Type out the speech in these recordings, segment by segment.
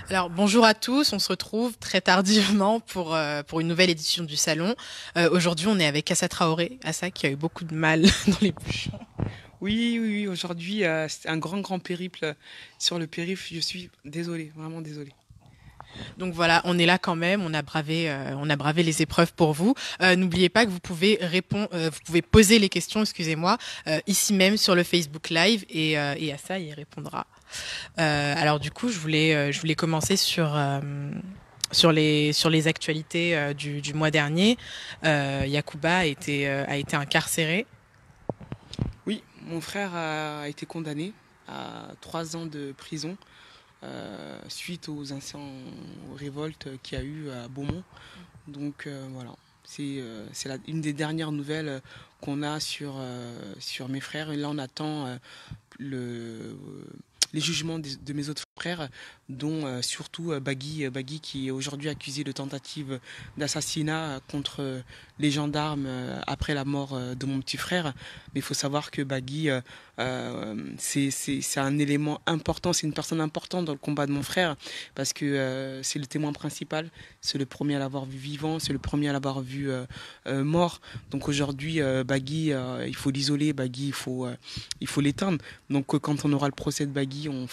Alors bonjour à tous, on se retrouve très tardivement pour une nouvelle édition du salon. Aujourd'hui on est avec Assa Traoré, Assa qui a eu beaucoup de mal dans les bouchons. Oui. Aujourd'hui, c'est un grand périple sur le périph'. Je suis désolé, vraiment désolé. Donc voilà, on est là quand même, on a bravé les épreuves pour vous. N'oubliez pas que vous pouvez vous pouvez poser les questions, excusez-moi, ici même sur le Facebook Live et Assa y répondra. Alors du coup, je voulais commencer sur les actualités du mois dernier. Yacouba a été incarcéré. Oui, mon frère a été condamné à 3 ans de prison suite aux incidents, aux révoltes qu'il y a eu à Beaumont. Donc voilà, c'est une des dernières nouvelles qu'on a sur mes frères. Et là, on attend le, les jugements de mes autres frères, dont surtout Bagui qui est aujourd'hui accusé de tentative d'assassinat contre les gendarmes après la mort de mon petit frère. Mais il faut savoir que Bagui, c'est un élément important, c'est une personne importante dans le combat de mon frère, parce que c'est le témoin principal, c'est le premier à l'avoir vu vivant, c'est le premier à l'avoir vu mort. Donc aujourd'hui, Bagui, il faut l'isoler, Bagui, il faut l'éteindre. Donc quand on aura le procès de Bagui, on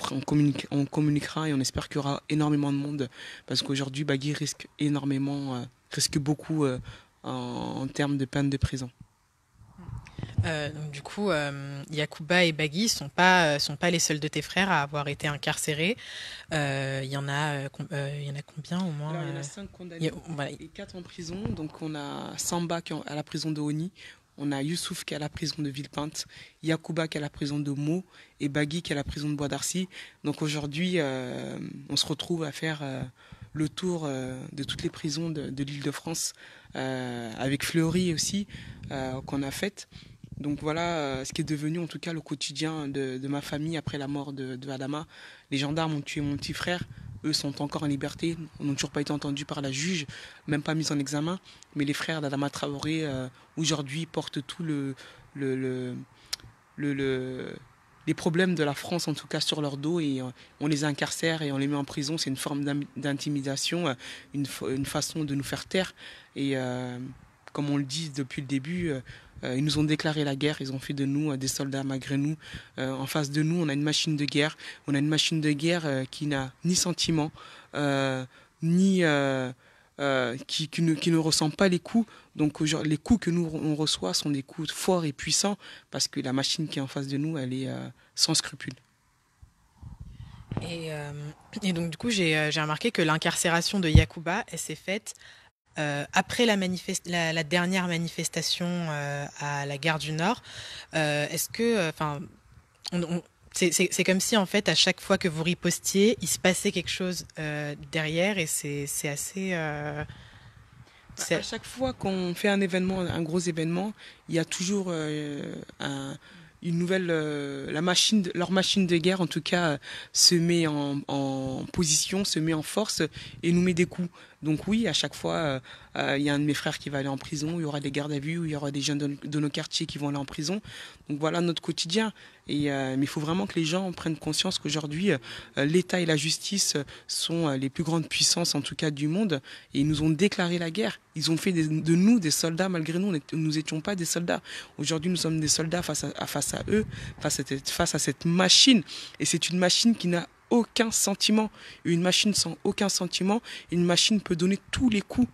communiquera et on espère qu'il y aura énormément de monde, parce qu'aujourd'hui Bagui risque beaucoup en termes de peine de prison. Donc du coup, Yacouba et Bagui sont pas les seuls de tes frères à avoir été incarcérés. Il y en a combien au moins? Alors il y en a 5 condamnés voilà. et 4 en prison. Donc on a Samba qui est à la prison de Oni, on a Youssouf qui est à la prison de Villepinte, Yacouba qui est à la prison de Meaux et Bagui qui est à la prison de Bois d'Arcy. Donc aujourd'hui, on se retrouve à faire le tour de toutes les prisons de l'Île-de-France, avec Fleury aussi, qu'on a faite. Donc voilà ce qui est devenu en tout cas le quotidien de ma famille après la mort de Adama. Les gendarmes ont tué mon petit frère. Eux sont encore en liberté, n'ont toujours pas été entendus par la juge, même pas mis en examen. Mais les frères d'Adama Traoré, aujourd'hui, portent tout le, les problèmes de la France, en tout cas, sur leur dos. Et on les incarcère et on les met en prison. C'est une forme d'intimidation, une façon de nous faire taire. Et comme on le dit depuis le début, ils nous ont déclaré la guerre, ils ont fait de nous des soldats malgré nous. En face de nous, on a une machine de guerre. On a une machine de guerre qui n'a ni sentiment, ni qui ne ressent pas les coups. Donc les coups que nous on reçoit sont des coups forts et puissants, parce que la machine qui est en face de nous, elle est sans scrupules. Et, euh, et donc du coup, j'ai remarqué que l'incarcération de Yacouba, elle s'est faite après la dernière manifestation à la gare du Nord. Est-ce que, enfin, c'est comme si en fait à chaque fois que vous ripostiez, il se passait quelque chose derrière et c'est assez. À chaque fois qu'on fait un événement, un gros événement, il y a toujours une nouvelle, leur machine de guerre en tout cas se met en position, se met en force et nous met des coups. Donc oui, à chaque fois, il y a un de mes frères qui va aller en prison, il y aura des gardes à vue, il y aura des jeunes de nos quartiers qui vont aller en prison. Donc voilà notre quotidien. Mais il faut vraiment que les gens prennent conscience qu'aujourd'hui, l'État et la justice sont les plus grandes puissances, en tout cas du monde, et ils nous ont déclaré la guerre. Ils ont fait de nous des soldats malgré nous. Nous n'étions pas des soldats. Aujourd'hui, nous sommes des soldats face à eux, face à cette machine. Et c'est une machine qui n'a aucun sentiment. Une machine sans aucun sentiment, une machine peut donner tous les coups.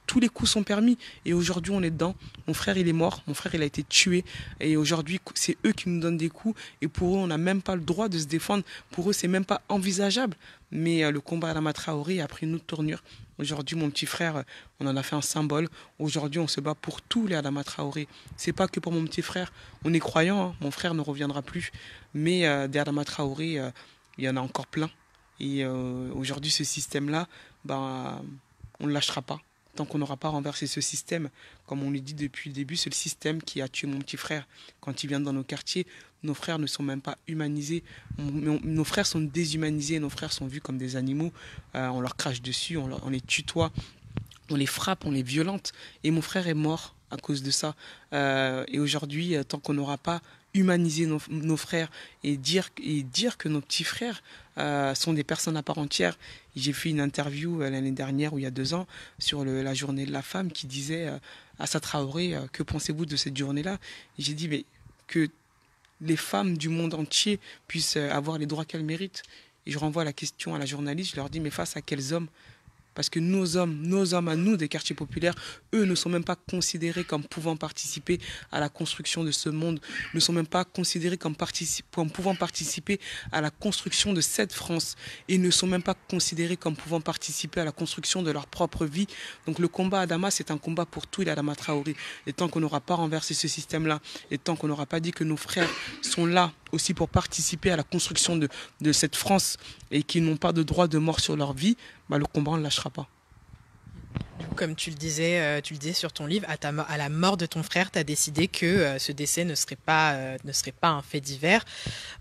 Tous les coups sont permis. Et aujourd'hui, on est dedans. Mon frère, il est mort. Mon frère, il a été tué. Et aujourd'hui, c'est eux qui nous donnent des coups. Et pour eux, on n'a même pas le droit de se défendre. Pour eux, c'est même pas envisageable. Mais le combat à la Traoré a pris une autre tournure. Aujourd'hui, mon petit frère, on en a fait un symbole. Aujourd'hui, on se bat pour tous les Adama Traoré. C'est pas que pour mon petit frère. On est croyant, hein. Mon frère ne reviendra plus. Mais des Adama Traoré, il y en a encore plein. Et aujourd'hui, ce système-là, on ne le lâchera pas. Tant qu'on n'aura pas renversé ce système, comme on le dit depuis le début, c'est le système qui a tué mon petit frère. Quand il vient dans nos quartiers, nos frères ne sont même pas humanisés. Nos frères sont déshumanisés, nos frères sont vus comme des animaux. On leur crache dessus, on les tutoie, on les frappe, on les violente. Et mon frère est mort à cause de ça. Et aujourd'hui, tant qu'on n'aura pas humaniser nos frères et dire que nos petits frères sont des personnes à part entière. J'ai fait une interview l'année dernière ou il y a 2 ans sur la journée de la femme qui disait Assa Traoré, que pensez-vous de cette journée-là? J'ai dit mais que les femmes du monde entier puissent avoir les droits qu'elles méritent. Et je renvoie la question à la journaliste, je leur dis mais face à quels hommes? Parce que nos hommes à nous des quartiers populaires, eux ne sont même pas considérés comme pouvant participer à la construction de ce monde, ne sont même pas considérés comme pouvant participer à la construction de cette France et ne sont même pas considérés comme pouvant participer à la construction de leur propre vie. Donc le combat Adama, c'est un combat pour tout Adama Traoré. Et tant qu'on n'aura pas renversé ce système-là, et tant qu'on n'aura pas dit que nos frères sont là aussi pour participer à la construction de cette France et qu'ils n'ont pas de droit de mort sur leur vie, le combat on ne lâchera pas. Du coup, comme tu le disais sur ton livre, à la mort de ton frère, tu as décidé que ce décès ne serait pas un fait divers.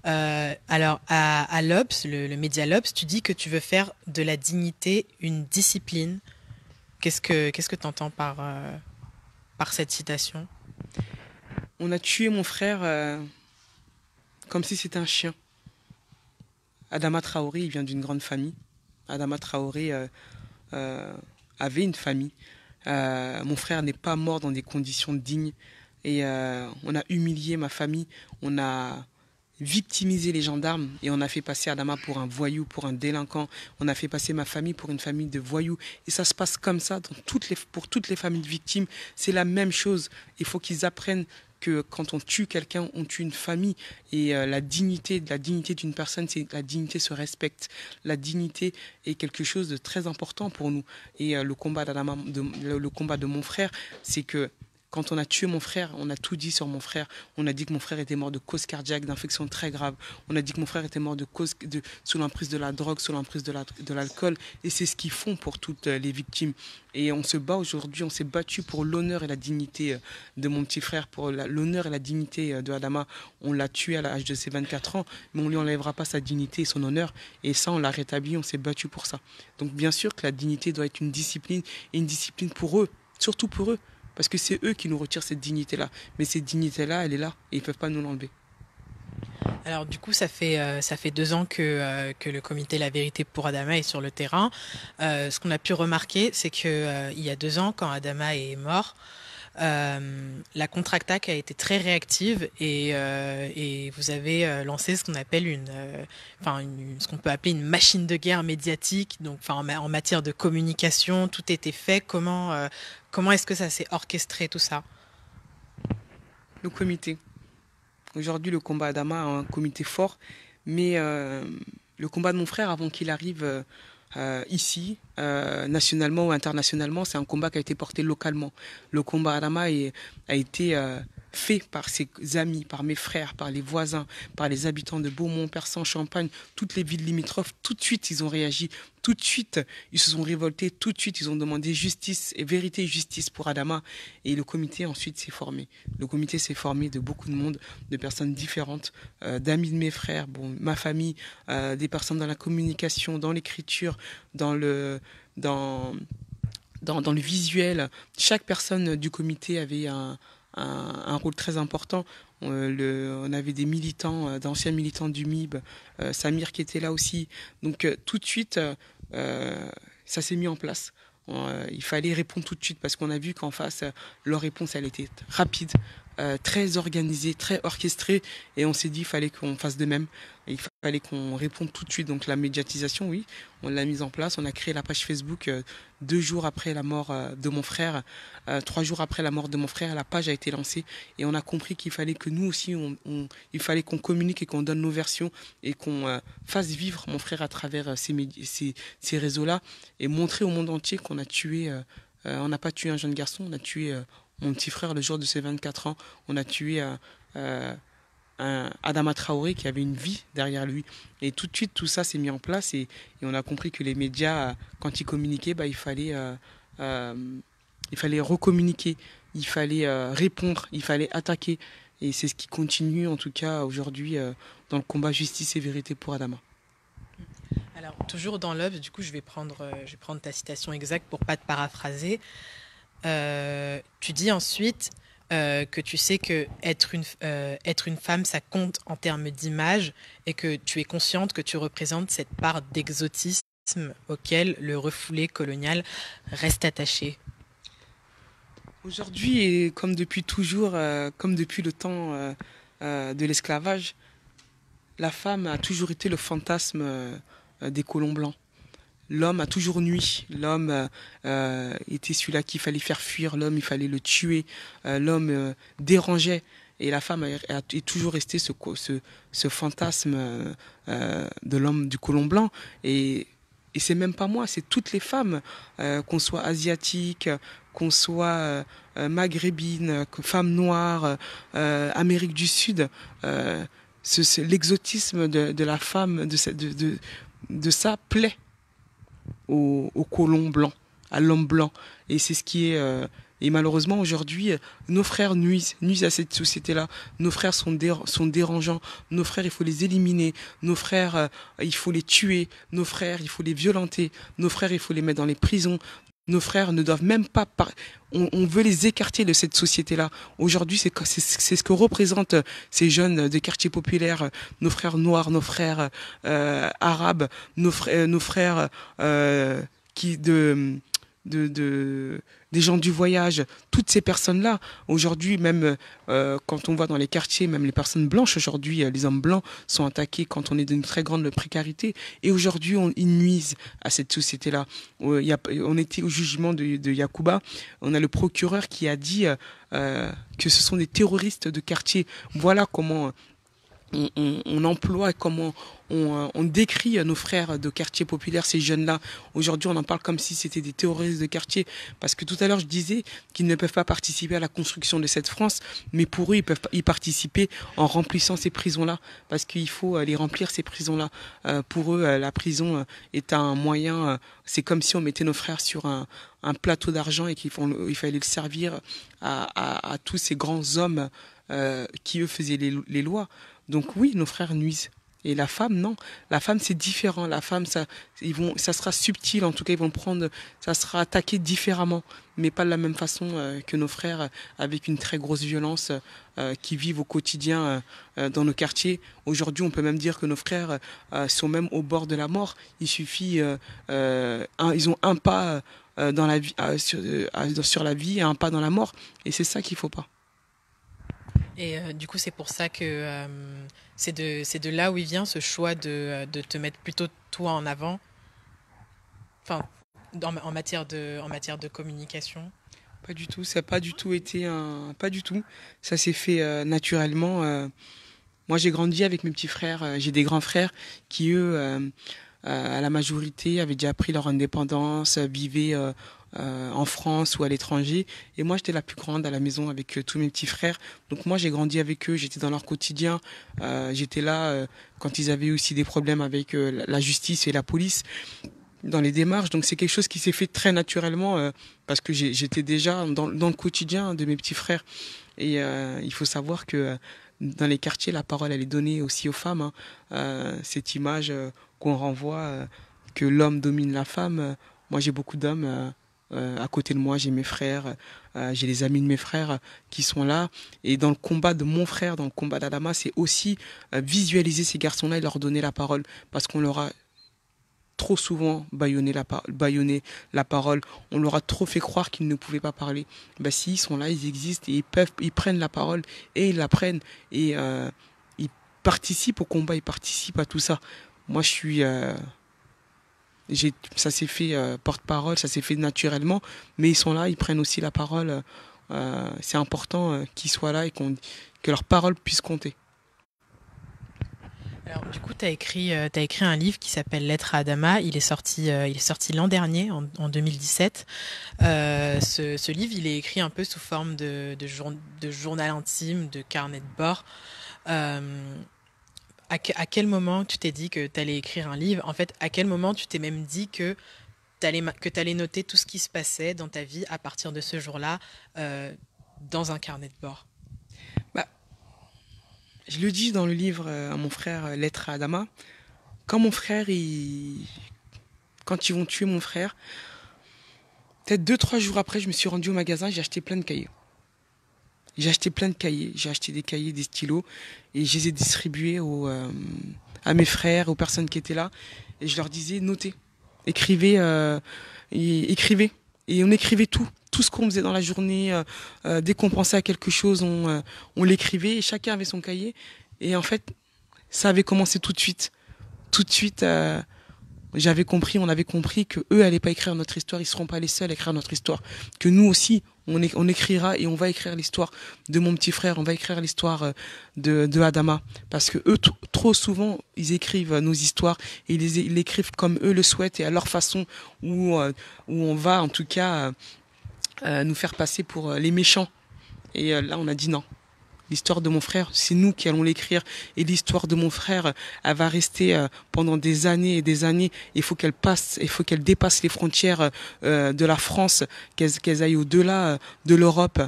Alors, à l'Obs, le média l'Obs, tu dis que tu veux faire de la dignité une discipline. Qu'est-ce que tu entends par cette citation? On a tué mon frère comme si c'était un chien. Adama Traoré, il vient d'une grande famille. Adama Traoré avait une famille. Mon frère n'est pas mort dans des conditions dignes. Et on a humilié ma famille. On a victimisé les gendarmes et on a fait passer Adama pour un voyou, pour un délinquant. On a fait passer ma famille pour une famille de voyous. Et ça se passe comme ça pour toutes les familles de victimes. C'est la même chose. Il faut qu'ils apprennent que quand on tue quelqu'un, on tue une famille. Et la dignité d'une personne, la dignité se respecte. La dignité est quelque chose de très important pour nous. Et le combat de mon frère, c'est que quand on a tué mon frère, on a tout dit sur mon frère. On a dit que mon frère était mort de cause cardiaque, d'infection très grave. On a dit que mon frère était mort sous l'emprise de la drogue, sous l'emprise de l'alcool. Et c'est ce qu'ils font pour toutes les victimes. Et on se bat aujourd'hui, on s'est battu pour l'honneur et la dignité de mon petit frère, pour l'honneur et la dignité de Adama. On l'a tué à l'âge de ses 24 ans, mais on ne lui enlèvera pas sa dignité et son honneur. Et ça, on l'a rétabli, on s'est battu pour ça. Donc bien sûr que la dignité doit être une discipline, et une discipline pour eux, surtout pour eux. Parce que c'est eux qui nous retirent cette dignité-là. Mais cette dignité-là, elle est là et ils ne peuvent pas nous l'enlever. Alors du coup, ça fait 2 ans que le comité La Vérité pour Adama est sur le terrain. Ce qu'on a pu remarquer, c'est qu'il y a 2 ans, quand Adama est mort, la contre-attaque a été très réactive et vous avez lancé ce qu'on appelle ce qu'on peut appeler une machine de guerre médiatique. Donc, en matière de communication, tout était fait. Comment est-ce que ça s'est orchestré tout ça? Le comité. Aujourd'hui, le combat Adama a un comité fort, mais le combat de mon frère, avant qu'il arrive ici, nationalement ou internationalement, c'est un combat qui a été porté localement. Le combat Adama a été fait par ses amis, par mes frères, par les voisins, par les habitants de Beaumont, Persan, Champagne, toutes les villes limitrophes. Tout de suite, ils ont réagi. Tout de suite, ils se sont révoltés. Tout de suite, ils ont demandé justice et vérité et justice pour Adama. Et le comité ensuite s'est formé. Le comité s'est formé de beaucoup de monde, de personnes différentes, d'amis de mes frères, ma famille, des personnes dans la communication, dans l'écriture, dans le visuel. Chaque personne du comité avait un rôle très important. On avait des militants, d'anciens militants du MIB, Samir qui était là aussi. Donc tout de suite, ça s'est mis en place. Il fallait répondre tout de suite parce qu'on a vu qu'en face, leur réponse, elle était rapide, très organisée, très orchestrée. Et on s'est dit qu'il fallait qu'on fasse de même. Et il fallait qu'on réponde tout de suite. Donc la médiatisation, oui, on l'a mise en place. On a créé la page Facebook 2 jours après la mort de mon frère. 3 jours après la mort de mon frère, la page a été lancée. Et on a compris qu'il fallait que nous aussi, il fallait qu'on communique et qu'on donne nos versions et qu'on fasse vivre mon frère à travers ces réseaux-là et montrer au monde entier qu'on a tué, on n'a pas tué un jeune garçon, on a tué mon petit frère le jour de ses 24 ans. On a tué Adama Traoré qui avait une vie derrière lui. Et tout de suite, tout ça s'est mis en place et on a compris que les médias, quand ils communiquaient, il fallait recommuniquer, il fallait répondre, il fallait attaquer. Et c'est ce qui continue, en tout cas, aujourd'hui, dans le combat justice et vérité pour Adama. Alors, toujours dans l'œuvre, du coup, je vais prendre ta citation exacte pour pas te paraphraser. Tu dis ensuite... que tu sais que être une femme, ça compte en termes d'image et que tu es consciente que tu représentes cette part d'exotisme auquel le refoulé colonial reste attaché? Aujourd'hui, et comme depuis toujours, comme depuis le temps de l'esclavage, la femme a toujours été le fantasme des colons blancs. L'homme a toujours nui. L'homme était celui-là qu'il fallait faire fuir. L'homme, il fallait le tuer. L'homme dérangeait. Et la femme est toujours restée ce fantasme de l'homme, du colon blanc. Et c'est même pas moi, c'est toutes les femmes, qu'on soit asiatique, qu'on soit maghrébine, femme noire, Amérique du Sud. L'exotisme de la femme, de ça plaît au colon blanc, à l'homme blanc. Et c'est ce qui est... et malheureusement, aujourd'hui, nos frères nuisent à cette société-là. Nos frères sont dérangeants. Nos frères, il faut les éliminer. Nos frères, il faut les tuer. Nos frères, il faut les violenter. Nos frères, il faut les mettre dans les prisons. Nos frères ne doivent même pas... On veut les écarter de cette société-là. Aujourd'hui, c'est ce que représentent ces jeunes des quartiers populaires, nos frères noirs, nos frères arabes, nos frères qui des gens du voyage, toutes ces personnes-là. Aujourd'hui, même quand on voit dans les quartiers, même les personnes blanches, aujourd'hui, les hommes blancs sont attaqués quand on est d'une très grande précarité. Et aujourd'hui, ils nuisent à cette société-là. On était au jugement de Yacouba. On a le procureur qui a dit que ce sont des terroristes de quartier. Voilà comment on emploie, comment on décrit nos frères de quartier populaire, ces jeunes-là. Aujourd'hui, on en parle comme si c'était des terroristes de quartier. Parce que tout à l'heure, je disais qu'ils ne peuvent pas participer à la construction de cette France, mais pour eux, ils peuvent y participer en remplissant ces prisons-là. Parce qu'il faut les remplir, ces prisons-là. Pour eux, la prison est un moyen... c'est comme si on mettait nos frères sur un plateau d'argent et qu'il fallait le servir à tous ces grands hommes qui, eux, faisaient les lois. Donc oui, nos frères nuisent. Et la femme, non. La femme, c'est différent. La femme, ça sera subtil. En tout cas, ça sera attaqué différemment, mais pas de la même façon que nos frères, avec une très grosse violence, qui vivent au quotidien dans nos quartiers. Aujourd'hui, on peut même dire que nos frères sont même au bord de la mort. Il suffit, ils ont un pas dans la vie, sur la vie et un pas dans la mort. Et c'est ça qu'il faut pas. Et du coup, c'est pour ça que c'est de là où il vient ce choix de te mettre plutôt toi en avant, enfin, en matière de communication. Pas du tout, ça n'a pas du tout été pas du tout. Ça s'est fait naturellement. Moi, j'ai grandi avec mes petits frères. J'ai des grands frères qui, eux, à la majorité, avaient déjà pris leur indépendance, vivaient en France ou à l'étranger. Et moi, j'étais la plus grande à la maison avec tous mes petits frères. Donc moi, j'ai grandi avec eux, j'étais dans leur quotidien. J'étais là quand ils avaient aussi des problèmes avec la justice et la police dans les démarches. Donc c'est quelque chose qui s'est fait très naturellement parce que j'étais déjà dans le quotidien de mes petits frères. Et il faut savoir que dans les quartiers, la parole, elle est donnée aussi aux femmes. Cette image qu'on renvoie, que l'homme domine la femme. Moi, j'ai beaucoup d'hommes à côté de moi. J'ai mes frères, j'ai les amis de mes frères qui sont là. Et dans le combat de mon frère, dans le combat d'Adama, c'est aussi visualiser ces garçons-là et leur donner la parole. Parce qu'on leur a trop souvent bâillonné la parole. On leur a trop fait croire qu'ils ne pouvaient pas parler. S'ils sont là, ils existent et ils prennent la parole et ils la prennent et ils participent au combat, ils participent à tout ça. Moi, ça s'est fait porte-parole, ça s'est fait naturellement, mais ils sont là, ils prennent aussi la parole. C'est important qu'ils soient là et que leur parole puisse compter. Alors, du coup, tu as écrit un livre qui s'appelle Lettre à Adama. Il est sorti l'an dernier, en 2017. Ce livre, il est écrit un peu sous forme de journal intime, de carnet de bord. À quel moment tu t'es dit que tu allais écrire un livre? En fait, à quel moment tu t'es même dit que tu allais noter tout ce qui se passait dans ta vie à partir de ce jour-là dans un carnet de bord? Je le dis dans le livre à mon frère Lettre à Adama. Quand mon frère, quand ils vont tuer mon frère, peut-être 2-3 jours après, je me suis rendu au magasin, j'ai acheté plein de cahiers. J'ai acheté plein de cahiers. J'ai acheté des cahiers, des stylos, et je les ai distribués à mes frères, aux personnes qui étaient là. Et je leur disais, notez, écrivez, écrivez. Et on écrivait tout ce qu'on faisait dans la journée. Dès qu'on pensait à quelque chose, on l'écrivait. Et chacun avait son cahier. Et en fait, ça avait commencé tout de suite. Tout de suite, on avait compris que eux allaient pas écrire notre histoire, ils seront pas les seuls à écrire notre histoire. Que nous aussi, on écrira et on va écrire l'histoire de mon petit frère, on va écrire l'histoire de Adama. Parce que eux, trop souvent, ils écrivent nos histoires et ils l'écrivent comme eux le souhaitent et à leur façon où on va en tout cas nous faire passer pour les méchants. Et là, on a dit non. L'histoire de mon frère, c'est nous qui allons l'écrire. Et l'histoire de mon frère, elle va rester pendant des années et des années. Il faut qu'elle passe, il faut qu'elle dépasse les frontières de la France, qu'elle aille au-delà de l'Europe,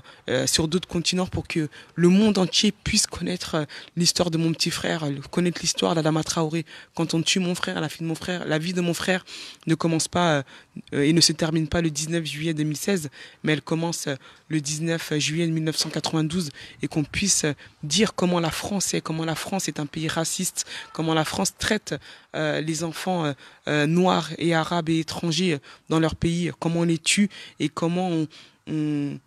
sur d'autres continents, pour que le monde entier puisse connaître l'histoire de mon petit frère, connaître l'histoire d'Adama Traoré. Quand on tue mon frère, la fille de mon frère, la vie de mon frère ne commence pas et ne se termine pas le 19 juillet 2016, mais elle commence le 19 juillet 1992, et qu'on puisse dire comment la France est un pays raciste, comment la France traite les enfants noirs et arabes et étrangers dans leur pays, comment on les tue et comment on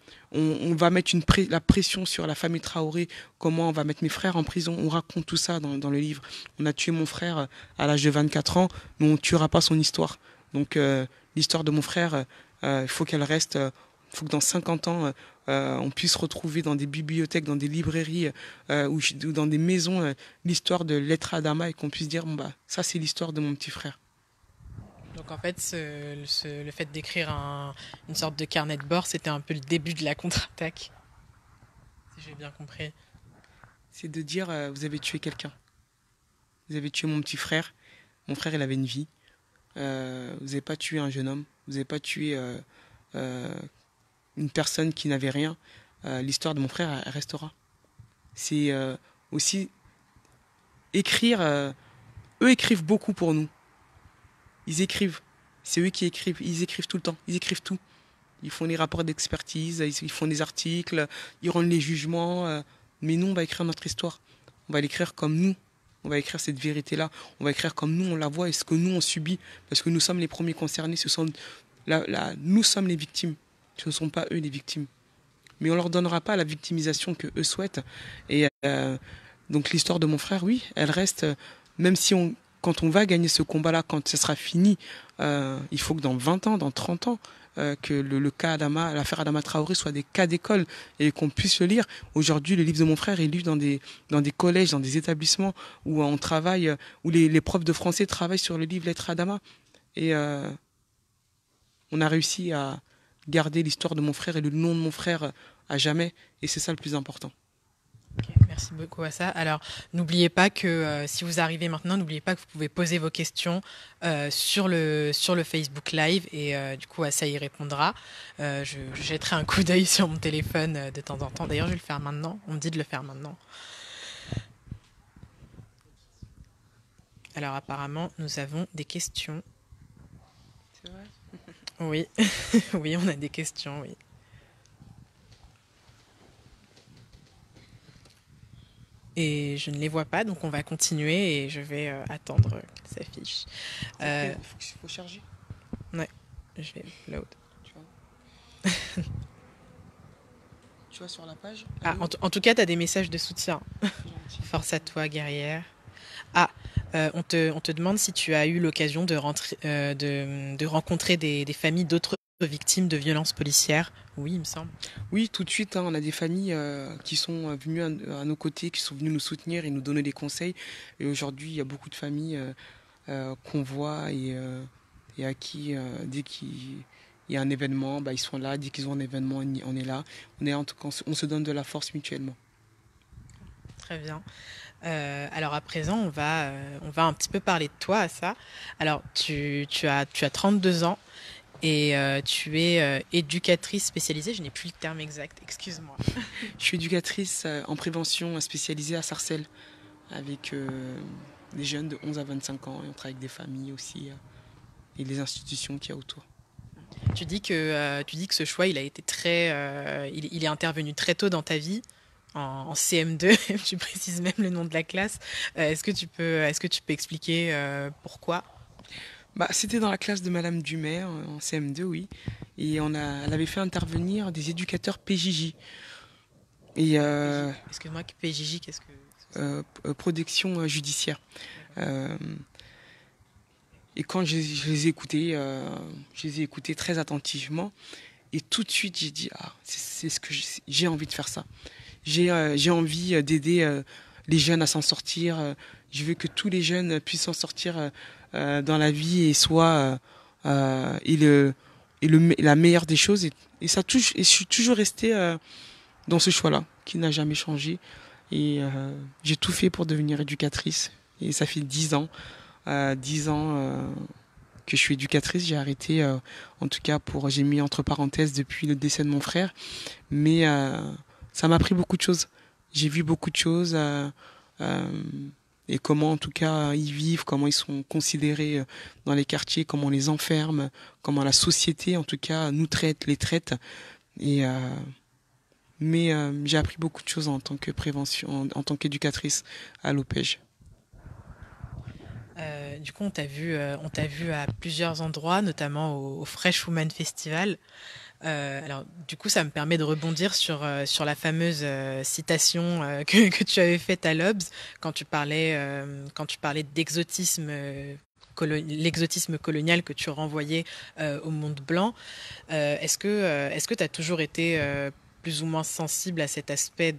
va mettre la pression sur la famille Traoré, comment on va mettre mes frères en prison. On raconte tout ça dans le livre. On a tué mon frère à l'âge de 24 ans, mais on ne tuera pas son histoire. Donc l'histoire de mon frère, il faut qu'elle reste, il faut que dans 50 ans, on puisse retrouver dans des bibliothèques, dans des librairies ou dans des maisons l'histoire de Lettre Adama, et qu'on puisse dire, bon, bah, ça c'est l'histoire de mon petit frère. Donc en fait, le fait d'écrire une sorte de carnet de bord, c'était un peu le début de la contre-attaque, si j'ai bien compris. C'est de dire, vous avez tué quelqu'un. Vous avez tué mon petit frère. Mon frère, il avait une vie. Vous n'avez pas tué un jeune homme. Vous n'avez pas tué une personne qui n'avait rien. L'histoire de mon frère, elle restera. C'est aussi écrire. Eux écrivent beaucoup pour nous. Ils écrivent. C'est eux qui écrivent. Ils écrivent tout le temps. Ils écrivent tout. Ils font des rapports d'expertise, ils font des articles, ils rendent les jugements. Mais nous, on va écrire notre histoire. On va l'écrire comme nous. On va écrire cette vérité-là. On va écrire comme nous, on la voit et ce que nous, on subit. Parce que nous sommes les premiers concernés. Nous sommes les victimes. Ce ne sont pas eux les victimes. Mais on ne leur donnera pas la victimisation qu'eux souhaitent. Et donc l'histoire de mon frère, oui, elle reste, même si quand on va gagner ce combat-là, quand ce sera fini, il faut que dans 20 ans, dans 30 ans, que le cas Adama, l'affaire Adama Traoré soit des cas d'école et qu'on puisse le lire. Aujourd'hui, le livre de mon frère est lu dans des collèges, dans des établissements où on travaille, où les profs de français travaillent sur le livre Lettre Adama. Et on a réussi à garder l'histoire de mon frère et le nom de mon frère à jamais. Et c'est ça le plus important. Okay, merci beaucoup à ça. Alors, n'oubliez pas que si vous arrivez maintenant, n'oubliez pas que vous pouvez poser vos questions sur le Facebook Live et du coup, Assa y répondra. Je jetterai un coup d'œil sur mon téléphone de temps en temps. D'ailleurs, je vais le faire maintenant. On me dit de le faire maintenant. Alors, apparemment, nous avons des questions. C'est vrai ? Oui, oui, on a des questions, oui. Et je ne les vois pas, donc on va continuer et je vais attendre qu'elles s'affichent. Il faut charger. Ouais, je vais load. Tu vois sur la page. Ah, en tout cas, tu as des messages de soutien. Force à toi, guerrière. Ah, on te demande si tu as eu l'occasion de rencontrer des familles d'autres victimes de violences policières. Oui, il me semble. Oui, tout de suite, on a des familles qui sont venues à nos côtés, qui sont venues nous soutenir et nous donner des conseils. Et aujourd'hui, il y a beaucoup de familles qu'on voit et à qui, dès qu'il y a un événement, ils sont là. Dès qu'ils ont un événement, on est là. En tout cas, on se donne de la force mutuellement. Très bien. Alors à présent, on va un petit peu parler de toi, à ça. Alors, tu as 32 ans. Et tu es éducatrice spécialisée, je n'ai plus le terme exact, excuse-moi. Je suis éducatrice en prévention spécialisée à Sarcelles, avec des jeunes de 11 à 25 ans, et on travaille avec des familles aussi, et les institutions qu'il y a autour. Tu dis que ce choix, il a été il est intervenu très tôt dans ta vie, en CM2. Tu précises même le nom de la classe. Est-ce que tu peux expliquer pourquoi? Bah, c'était dans la classe de Madame Dumais en CM2, oui. Et elle avait fait intervenir des éducateurs PJJ. Et Excuse-moi, PJJ, qu'est-ce que c'est? protection judiciaire. D'accord. Euh, et quand je les ai écoutés, très attentivement. Et tout de suite, j'ai dit, ah, c'est ce que j'ai envie de faire ça. J'ai envie d'aider les jeunes à s'en sortir. Je veux que tous les jeunes puissent s'en sortir dans la vie et soient la meilleure des choses. Et je suis toujours restée dans ce choix-là, qui n'a jamais changé. Et j'ai tout fait pour devenir éducatrice. Et ça fait 10 ans. 10 ans que je suis éducatrice. J'ai arrêté, en tout cas, j'ai mis entre parenthèses depuis le décès de mon frère. Mais ça m'a appris beaucoup de choses. J'ai vu beaucoup de choses et comment, en tout cas, ils vivent, comment ils sont considérés dans les quartiers, comment on les enferme, comment la société, en tout cas, les traite. Et mais j'ai appris beaucoup de choses en tant que prévention, en tant qu'éducatrice à l'OPEJ. Du coup, on t'a vu à plusieurs endroits, notamment au Fresh Woman Festival. Alors, du coup, ça me permet de rebondir sur la fameuse citation que tu avais faite à l'Obs quand tu parlais d'exotisme, l'exotisme colonial que tu renvoyais au monde blanc. Est-ce que tu as toujours été plus ou moins sensible à cet aspect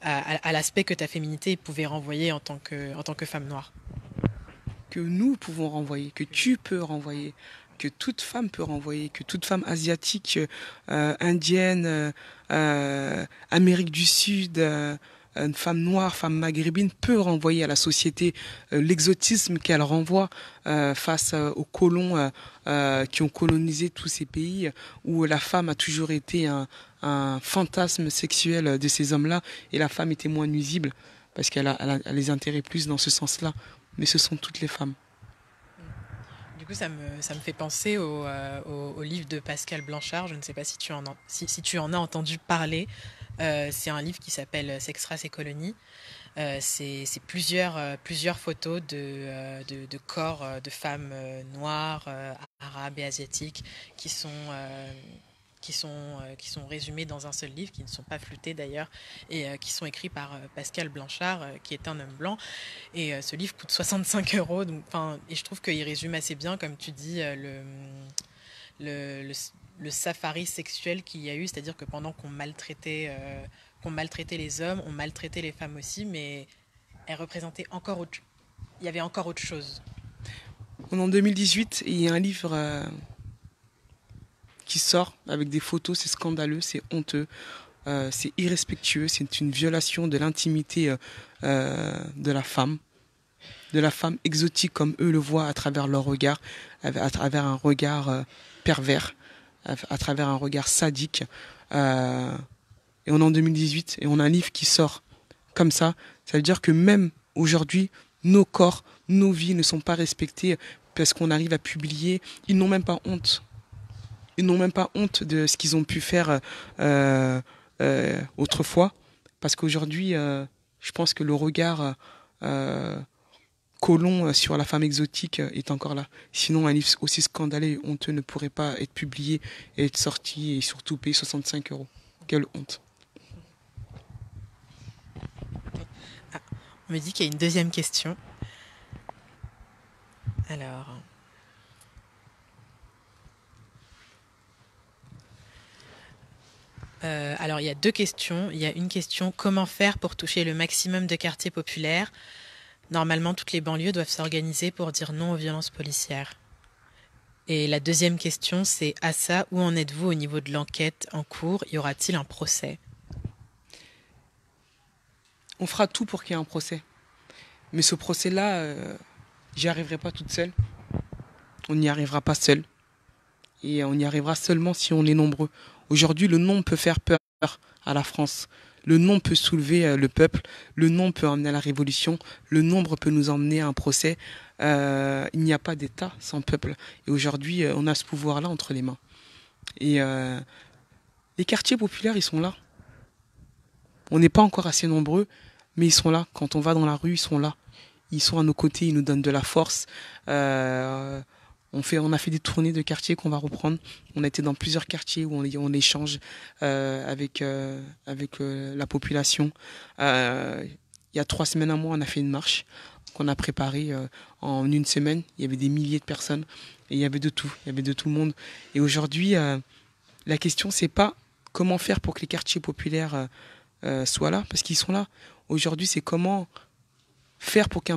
à l'aspect que ta féminité pouvait renvoyer en tant que femme noire? Que nous pouvons renvoyer, que tu peux renvoyer, que toute femme peut renvoyer, que toute femme asiatique, indienne, Amérique du Sud, une femme noire, femme maghrébine peut renvoyer à la société l'exotisme qu'elle renvoie face aux colons qui ont colonisé tous ces pays, où la femme a toujours été un fantasme sexuel de ces hommes-là, et la femme était moins nuisible parce qu'elle a les intérêts plus dans ce sens-là. Mais ce sont toutes les femmes. Du coup, ça me fait penser au livre de Pascal Blanchard. Je ne sais pas si tu en as entendu parler. C'est un livre qui s'appelle Sex, Race et Colonie. C'est plusieurs photos de corps de femmes noires, arabes et asiatiques qui sont, qui sont résumés dans un seul livre, qui ne sont pas floutés d'ailleurs, et qui sont écrits par Pascal Blanchard, qui est un homme blanc. Et ce livre coûte 65 euros. Donc, et je trouve qu'il résume assez bien, comme tu dis, le safari sexuel qu'il y a eu. C'est-à-dire que pendant qu'on maltraitait les hommes, on maltraitait les femmes aussi, mais elles représentaient il y avait encore autre chose. En 2018, il y a un livre qui sort avec des photos, c'est scandaleux, c'est honteux, c'est irrespectueux, c'est une violation de l'intimité de la femme exotique comme eux le voient à travers leur regard, à travers un regard pervers, à travers un regard sadique. Et on est en 2018 et on a un livre qui sort comme ça. Ça veut dire que même aujourd'hui, nos corps, nos vies ne sont pas respectées parce qu'on arrive à publier. Ils n'ont même pas honte. Ils n'ont même pas honte de ce qu'ils ont pu faire autrefois. Parce qu'aujourd'hui, je pense que le regard colon sur la femme exotique est encore là. Sinon, un livre aussi scandaleux et honteux ne pourrait pas être publié et être sorti et surtout payer 65 euros. Quelle honte. On me dit qu'il y a une deuxième question. Alors, il y a deux questions. Il y a une question: comment faire pour toucher le maximum de quartiers populaires? Normalement, toutes les banlieues doivent s'organiser pour dire non aux violences policières. Et la deuxième question, c'est: à ça, où en êtes-vous au niveau de l'enquête en cours? Y aura-t-il un procès? On fera tout pour qu'il y ait un procès. Mais ce procès-là, j'y arriverai pas toute seule. On n'y arrivera pas seul. Et on y arrivera seulement si on est nombreux. Aujourd'hui, le nombre peut faire peur à la France. Le nombre peut soulever le peuple, le nombre peut emmener à la révolution, le nombre peut nous emmener à un procès. Il n'y a pas d'État sans peuple. Et aujourd'hui, on a ce pouvoir-là entre les mains. Et les quartiers populaires, ils sont là. On n'est pas encore assez nombreux, mais ils sont là. Quand on va dans la rue, ils sont là. Ils sont à nos côtés, ils nous donnent de la force. On a fait des tournées de quartiers qu'on va reprendre. On a été dans plusieurs quartiers où on échange avec la population. Il y a 3 semaines, un mois, on a fait une marche qu'on a préparée en une semaine. Il y avait des milliers de personnes et il y avait de tout. Il y avait de tout le monde. Et aujourd'hui, la question, c'est pas comment faire pour que les quartiers populaires soient là, parce qu'ils sont là. Aujourd'hui, c'est comment faire pour que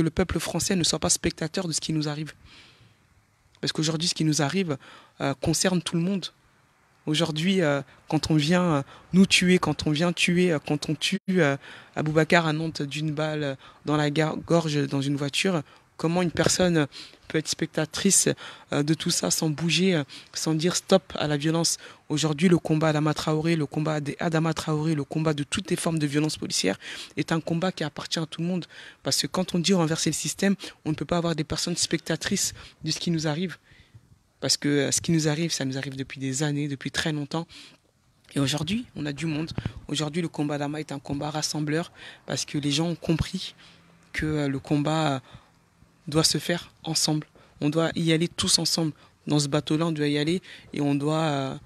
le peuple français ne soit pas spectateur de ce qui nous arrive. Parce qu'aujourd'hui, ce qui nous arrive concerne tout le monde. Aujourd'hui, quand on vient nous tuer, quand on tue Aboubacar à Nantes d'une balle dans la gorge dans une voiture, comment une personne peut être spectatrice de tout ça sans bouger, sans dire stop à la violence. Aujourd'hui, le combat d'Adama Traoré, le combat d'Adama Traoré, le combat de toutes les formes de violence policière est un combat qui appartient à tout le monde. Parce que quand on dit renverser le système, on ne peut pas avoir des personnes spectatrices de ce qui nous arrive. Parce que ce qui nous arrive, ça nous arrive depuis des années, depuis très longtemps. Et aujourd'hui, on a du monde. Aujourd'hui, le combat d'Adama est un combat rassembleur parce que les gens ont compris que le combat doit se faire ensemble. On doit y aller tous ensemble. Dans ce bateau-là, on doit y aller et on doit,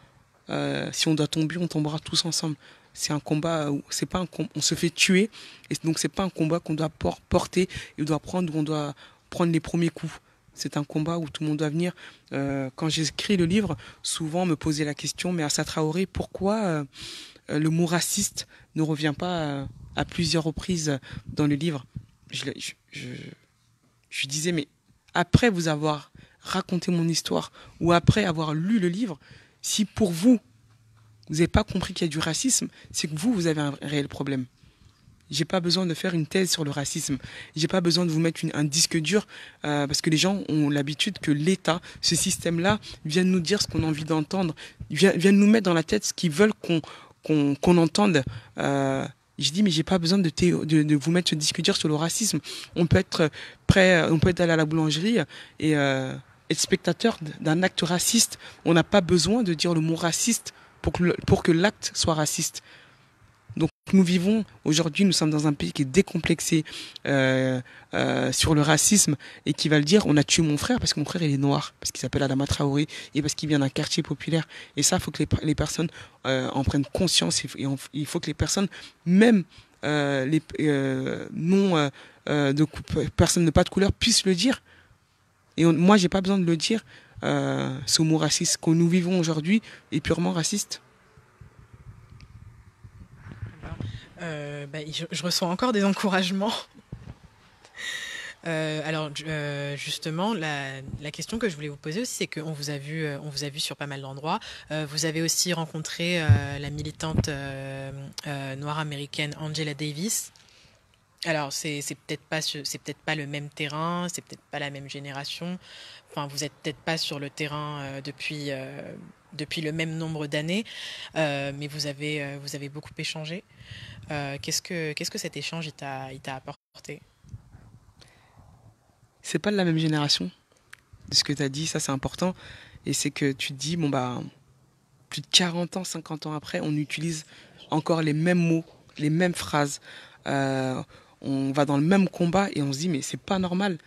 si on doit tomber, on tombera tous ensemble. C'est un combat où on se fait tuer et donc c'est pas un combat qu'on doit porter et on doit prendre où on doit prendre les premiers coups. C'est un combat où tout le monde doit venir. Quand j'ai écrit le livre, souvent on me posait la question, mais Assa Traoré, pourquoi le mot raciste ne revient pas à plusieurs reprises dans le livre? Je disais, mais après vous avoir raconté mon histoire ou après avoir lu le livre, si pour vous, vous n'avez pas compris qu'il y a du racisme, c'est que vous avez un réel problème. J'ai pas besoin de faire une thèse sur le racisme. J'ai pas besoin de vous mettre un disque dur parce que les gens ont l'habitude que l'État, ce système-là, vienne nous dire ce qu'on a envie d'entendre, vienne nous mettre dans la tête ce qu'ils veulent qu'on entende. Je dis mais j'ai pas besoin de vous mettre ce disque dur sur le racisme. On peut être prêt, on peut être allé à la boulangerie et être spectateur d'un acte raciste. On n'a pas besoin de dire le mot raciste pour que l'acte soit raciste. Donc nous vivons, aujourd'hui nous sommes dans un pays qui est décomplexé sur le racisme et qui va le dire, on a tué mon frère parce que mon frère il est noir, parce qu'il s'appelle Adama Traoré et parce qu'il vient d'un quartier populaire. Et ça, il faut que les personnes en prennent conscience et il faut que les personnes, même personnes de pas de couleur, puissent le dire. Et moi j'ai pas besoin de le dire, ce mot raciste que nous vivons aujourd'hui est purement raciste. Je ressens encore des encouragements. Justement, la question que je voulais vous poser aussi, c'est qu'on vous a vu sur pas mal d'endroits. Vous avez aussi rencontré la militante noire américaine Angela Davis. Alors c'est peut-être pas le même terrain, c'est peut-être pas la même génération. Enfin, vous êtes peut-être pas sur le terrain depuis le même nombre d'années, mais vous avez beaucoup échangé. Qu'est-ce que cet échange il t'a apporté? C'est pas de la même génération. De ce que tu as dit, ça c'est important. Et c'est que tu te dis, plus de 40 ans, 50 ans après, on utilise encore les mêmes mots, les mêmes phrases. On va dans le même combat et on se dit, mais c'est pas normal.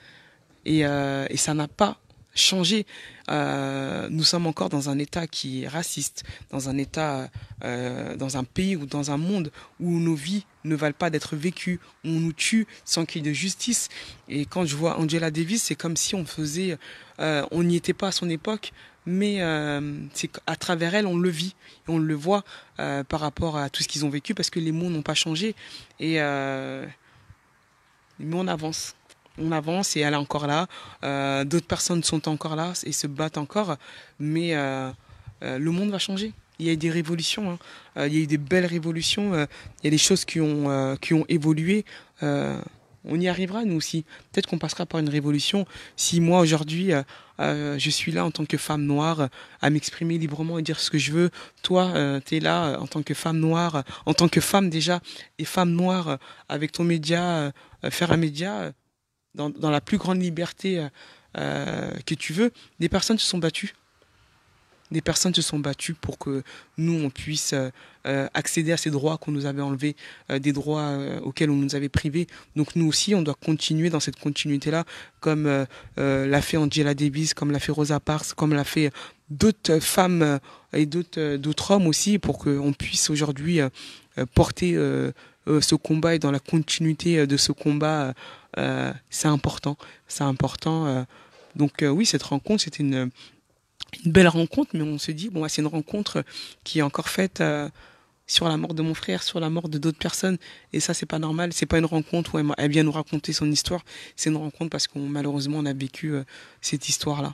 Et ça n'a pas changé. Nous sommes encore dans un État qui est raciste, dans un pays ou dans un monde où nos vies ne valent pas d'être vécues, où on nous tue sans qu'il y ait de justice. Et quand je vois Angela Davis, c'est comme si on n'y était pas à son époque, mais c'est à travers elle, on le vit, et on le voit par rapport à tout ce qu'ils ont vécu, parce que les mots n'ont pas changé. Mais on avance. On avance et elle est encore là. D'autres personnes sont encore là et se battent encore. Mais le monde va changer. Il y a eu des révolutions. Il y a eu des belles révolutions. Il y a des choses qui ont évolué. On y arrivera, nous aussi. Peut-être qu'on passera par une révolution. Si moi, aujourd'hui, je suis là en tant que femme noire, à m'exprimer librement et dire ce que je veux, toi, tu es là en tant que femme noire, en tant que femme déjà, et femme noire, avec ton média, faire un média dans la plus grande liberté que tu veux. Des personnes se sont battues. Des personnes se sont battues pour que nous, on puisse accéder à ces droits qu'on nous avait enlevés, des droits auxquels on nous avait privés. Donc nous aussi, on doit continuer dans cette continuité-là, comme l'a fait Angela Davis, comme l'a fait Rosa Parks, comme l'a fait d'autres femmes et d'autres hommes aussi, pour qu'on puisse aujourd'hui porter ce combat, et dans la continuité de ce combat, c'est important. C'est important. Donc oui, cette rencontre, c'était une belle rencontre, mais on se dit, bon, c'est une rencontre qui est encore faite sur la mort de mon frère, sur la mort de d'autres personnes, et ça, c'est pas normal. C'est pas une rencontre où elle vient nous raconter son histoire, c'est une rencontre parce qu'on malheureusement on a vécu cette histoire-là.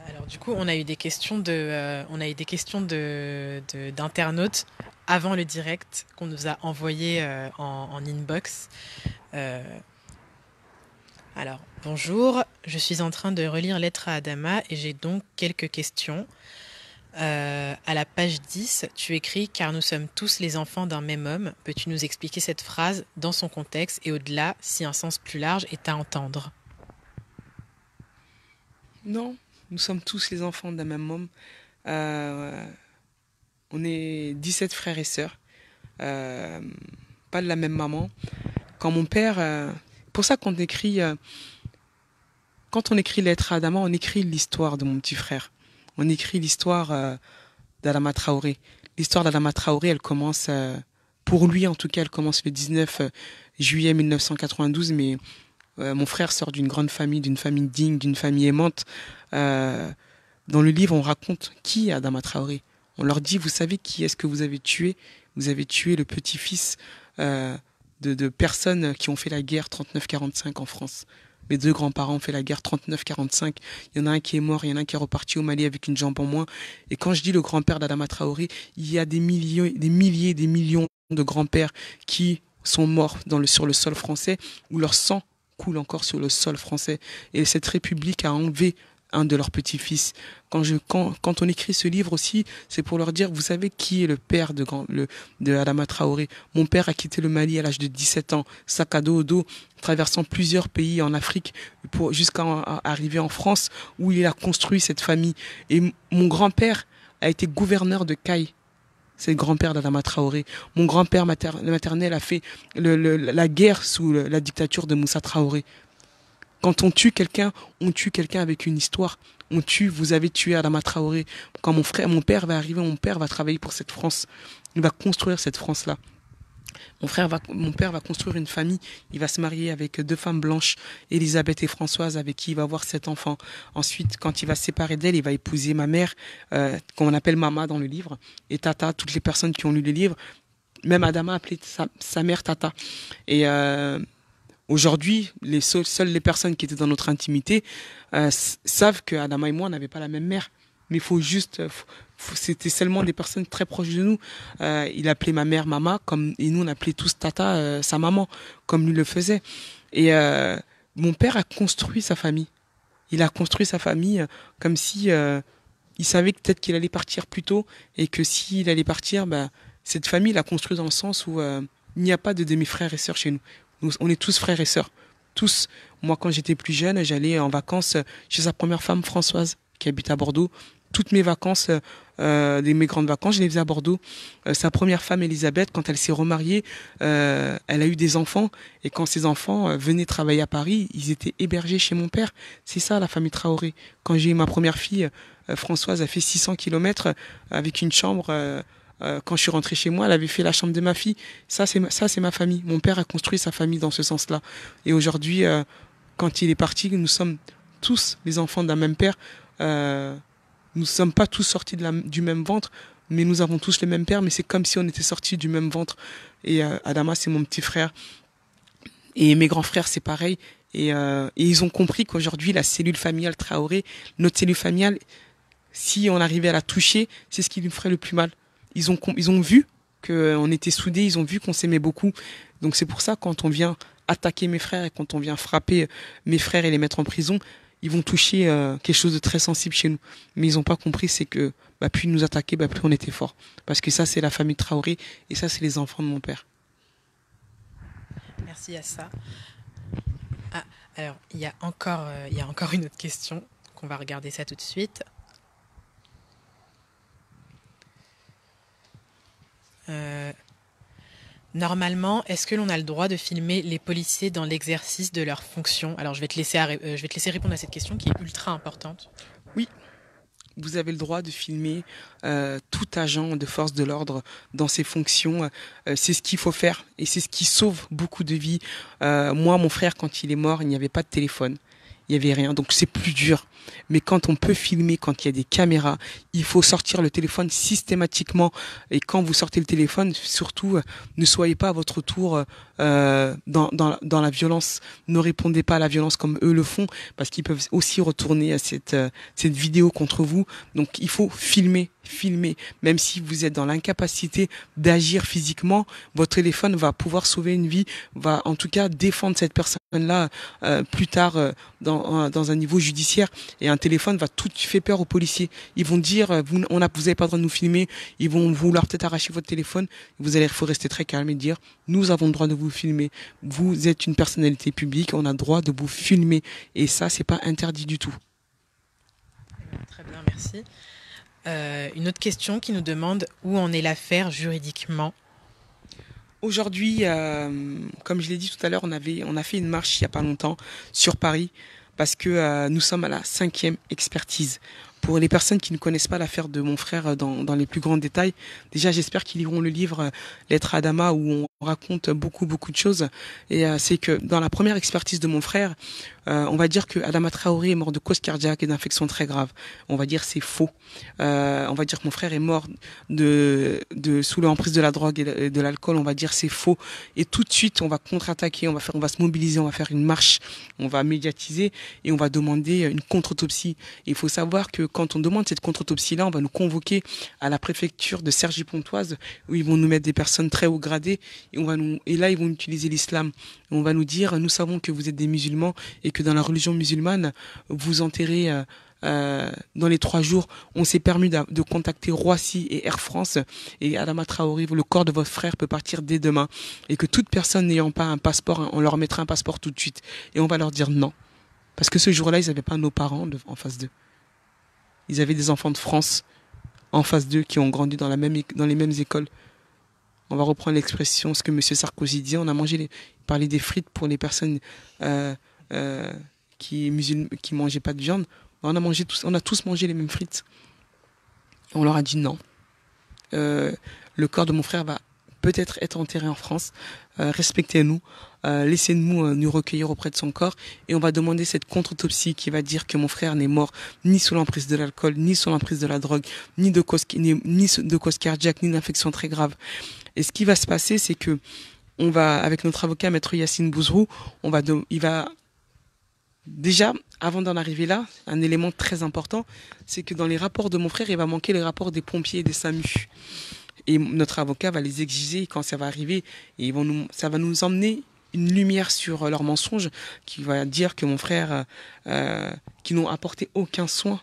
Alors du coup, on a eu des questions d'internautes avant le direct qu'on nous a envoyé en inbox. Alors, bonjour, je suis en train de relire Lettre à Adama et j'ai donc quelques questions. À la page 10, tu écris « Car nous sommes tous les enfants d'un même homme ». Peux-tu nous expliquer cette phrase dans son contexte et au-delà, si un sens plus large est à entendre? Non, nous sommes tous les enfants d'un même homme. On est 17 frères et sœurs, pas de la même maman. Quand mon père... pour ça qu'on écrit... quand on écrit Lettre à Adama, on écrit l'histoire de mon petit frère. On écrit l'histoire d'Adama Traoré. L'histoire d'Adama Traoré, elle commence... pour lui, en tout cas, elle commence le 19 juillet 1992, mais mon frère sort d'une grande famille, d'une famille digne, d'une famille aimante. Dans le livre, on raconte qui est Adama Traoré. On leur dit, vous savez qui est-ce que vous avez tué? Vous avez tué le petit-fils de personnes qui ont fait la guerre 39-45 en France. Mes deux grands-parents ont fait la guerre 39-45. Il y en a un qui est mort, il y en a un qui est reparti au Mali avec une jambe en moins. Et quand je dis le grand-père d'Adama Traoré, il y a des milliers, des millions de grands-pères qui sont morts sur le sol français, où leur sang coule encore sur le sol français. Et cette république a enlevé un de leurs petits-fils. Quand on écrit ce livre aussi, c'est pour leur dire, vous savez qui est le père de Adama Traoré? Mon père a quitté le Mali à l'âge de 17 ans, sac à dos au dos, traversant plusieurs pays en Afrique jusqu'à arriver en France, où il a construit cette famille. Et mon grand-père a été gouverneur de Caille. C'est le grand-père d'Adama Traoré. Mon grand-père maternel a fait la guerre sous la dictature de Moussa Traoré. Quand on tue quelqu'un avec une histoire. Vous avez tué Adama Traoré. Quand mon père va arriver, mon père va travailler pour cette France. Il va construire cette France-là. Mon père va construire une famille. Il va se marier avec deux femmes blanches, Elisabeth et Françoise, avec qui il va avoir 7 enfants. Ensuite, quand il va se séparer d'elle, il va épouser ma mère, qu'on appelle Mama dans le livre, et Tata, toutes les personnes qui ont lu le livre. Même Adama appelait sa mère Tata. Et aujourd'hui, seules les personnes qui étaient dans notre intimité savent que Adama et moi, on n'avait pas la même mère. Mais il faut juste... c'était seulement des personnes très proches de nous. Il appelait ma mère Mama, et nous, on appelait tous Tata, sa maman, comme lui le faisait. Et mon père a construit sa famille. Il a construit sa famille comme si il savait peut-être qu'il allait partir plus tôt, et que s'il allait partir, cette famille, il l'a construit dans le sens où il n'y a pas de demi-frères et sœurs chez nous. On est tous frères et sœurs. Tous. Moi, quand j'étais plus jeune, j'allais en vacances chez sa première femme, Françoise, qui habite à Bordeaux. Toutes mes vacances, mes grandes vacances, je les faisais à Bordeaux. Sa première femme, Elisabeth, quand elle s'est remariée, elle a eu des enfants. Et quand ses enfants venaient travailler à Paris, ils étaient hébergés chez mon père. C'est ça, la famille Traoré. Quand j'ai eu ma première fille, Françoise a fait 600 kilomètres avec une chambre... quand je suis rentré chez moi, elle avait fait la chambre de ma fille. Ça, c'est ma famille. Mon père a construit sa famille dans ce sens-là. Et aujourd'hui, quand il est parti, nous sommes tous les enfants d'un même père. Nous ne sommes pas tous sortis du même ventre, mais nous avons tous le même père. Mais c'est comme si on était sortis du même ventre. Et Adama, c'est mon petit frère. Et mes grands frères, c'est pareil. Et ils ont compris qu'aujourd'hui, la cellule familiale Traoré, notre cellule familiale, si on arrivait à la toucher, c'est ce qui nous ferait le plus mal. Ils ont vu qu'on était soudés, ils ont vu qu'on s'aimait beaucoup. Donc c'est pour ça, quand on vient attaquer mes frères et quand on vient frapper mes frères et les mettre en prison, ils vont toucher quelque chose de très sensible chez nous. Mais ils n'ont pas compris, c'est que plus ils nous attaquaient, plus on était fort. Parce que ça, c'est la famille Traoré et ça, c'est les enfants de mon père. Merci à ça. Ah, alors, il y a encore une autre question, qu'on va regarder ça tout de suite. Normalement, est-ce que l'on a le droit de filmer les policiers dans l'exercice de leurs fonctions? Alors, je vais te laisser répondre à cette question qui est ultra importante. Oui, vous avez le droit de filmer tout agent de force de l'ordre dans ses fonctions. C'est ce qu'il faut faire et c'est ce qui sauve beaucoup de vies. Moi, mon frère, quand il est mort, il n'y avait pas de téléphone. Il n'y avait rien, donc c'est plus dur. Mais quand on peut filmer, quand il y a des caméras, il faut sortir le téléphone systématiquement. Et quand vous sortez le téléphone, surtout, ne soyez pas à votre tour dans la violence. Ne répondez pas à la violence comme eux le font, parce qu'ils peuvent aussi retourner cette vidéo contre vous. Donc il faut filmer. Même si vous êtes dans l'incapacité d'agir physiquement, votre téléphone va pouvoir sauver une vie, va en tout cas défendre cette personne-là plus tard dans un niveau judiciaire. Et un téléphone va tout faire peur aux policiers. Ils vont dire vous n'avez pas le droit de nous filmer. Ils vont vouloir peut-être arracher votre téléphone. Faut rester très calme et dire nous avons le droit de vous filmer. Vous êtes une personnalité publique, on a le droit de vous filmer. Et ça, c'est pas interdit du tout. Très bien, merci. Une autre question qui nous demande où en est l'affaire juridiquement. Aujourd'hui, comme je l'ai dit tout à l'heure, on a fait une marche il n'y a pas longtemps sur Paris parce que nous sommes à la 5e expertise. Pour les personnes qui ne connaissent pas l'affaire de mon frère dans les plus grands détails, déjà j'espère qu'ils liront le livre Lettre à Adama où on raconte beaucoup de choses. Et c'est que dans la première expertise de mon frère, on va dire que Adama Traoré est mort de cause cardiaque et d'infection très grave. On va dire c'est faux. On va dire que mon frère est mort sous l'emprise de la drogue et de l'alcool. On va dire c'est faux. Et tout de suite on va contre-attaquer, on va se mobiliser, on va faire une marche, on va médiatiser et on va demander une contre-autopsie. Il faut savoir que quand on demande cette contre-autopsie-là, on va nous convoquer à la préfecture de Cergy-Pontoise où ils vont nous mettre des personnes très haut gradées et là ils vont utiliser l'islam. On va nous dire nous savons que vous êtes des musulmans et que dans la religion musulmane vous enterrez dans les 3 jours. On s'est permis de contacter Roissy et Air France et Adama Traoré, le corps de votre frère peut partir dès demain et que toute personne n'ayant pas un passeport, on leur mettra un passeport tout de suite et on va leur dire non. Parce que ce jour-là, ils n'avaient pas nos parents en face d'eux. Ils avaient des enfants de France en face d'eux qui ont grandi dans les mêmes écoles. On va reprendre l'expression, ce que M. Sarkozy dit, il parlait des frites pour les personnes qui mangeaient pas de viande. On a tous mangé les mêmes frites. On leur a dit non. Le corps de mon frère va peut-être être enterré en France. Respectez-nous. Laissez-nous nous recueillir auprès de son corps et on va demander cette contre-autopsie qui va dire que mon frère n'est mort ni sous l'emprise de l'alcool, ni sous l'emprise de la drogue, ni de cause cardiaque, ni d'infection très grave. Et ce qui va se passer, c'est que on va, avec notre avocat, maître Yassine Bouzrou, il va déjà, avant d'en arriver là, un élément très important, c'est que dans les rapports de mon frère, il va manquer les rapports des pompiers et des SAMU. Et notre avocat va les exiger quand ça va arriver et ça va nous emmener une lumière sur leurs mensonges qui va dire que mon frère, qui n'ont apporté aucun soin.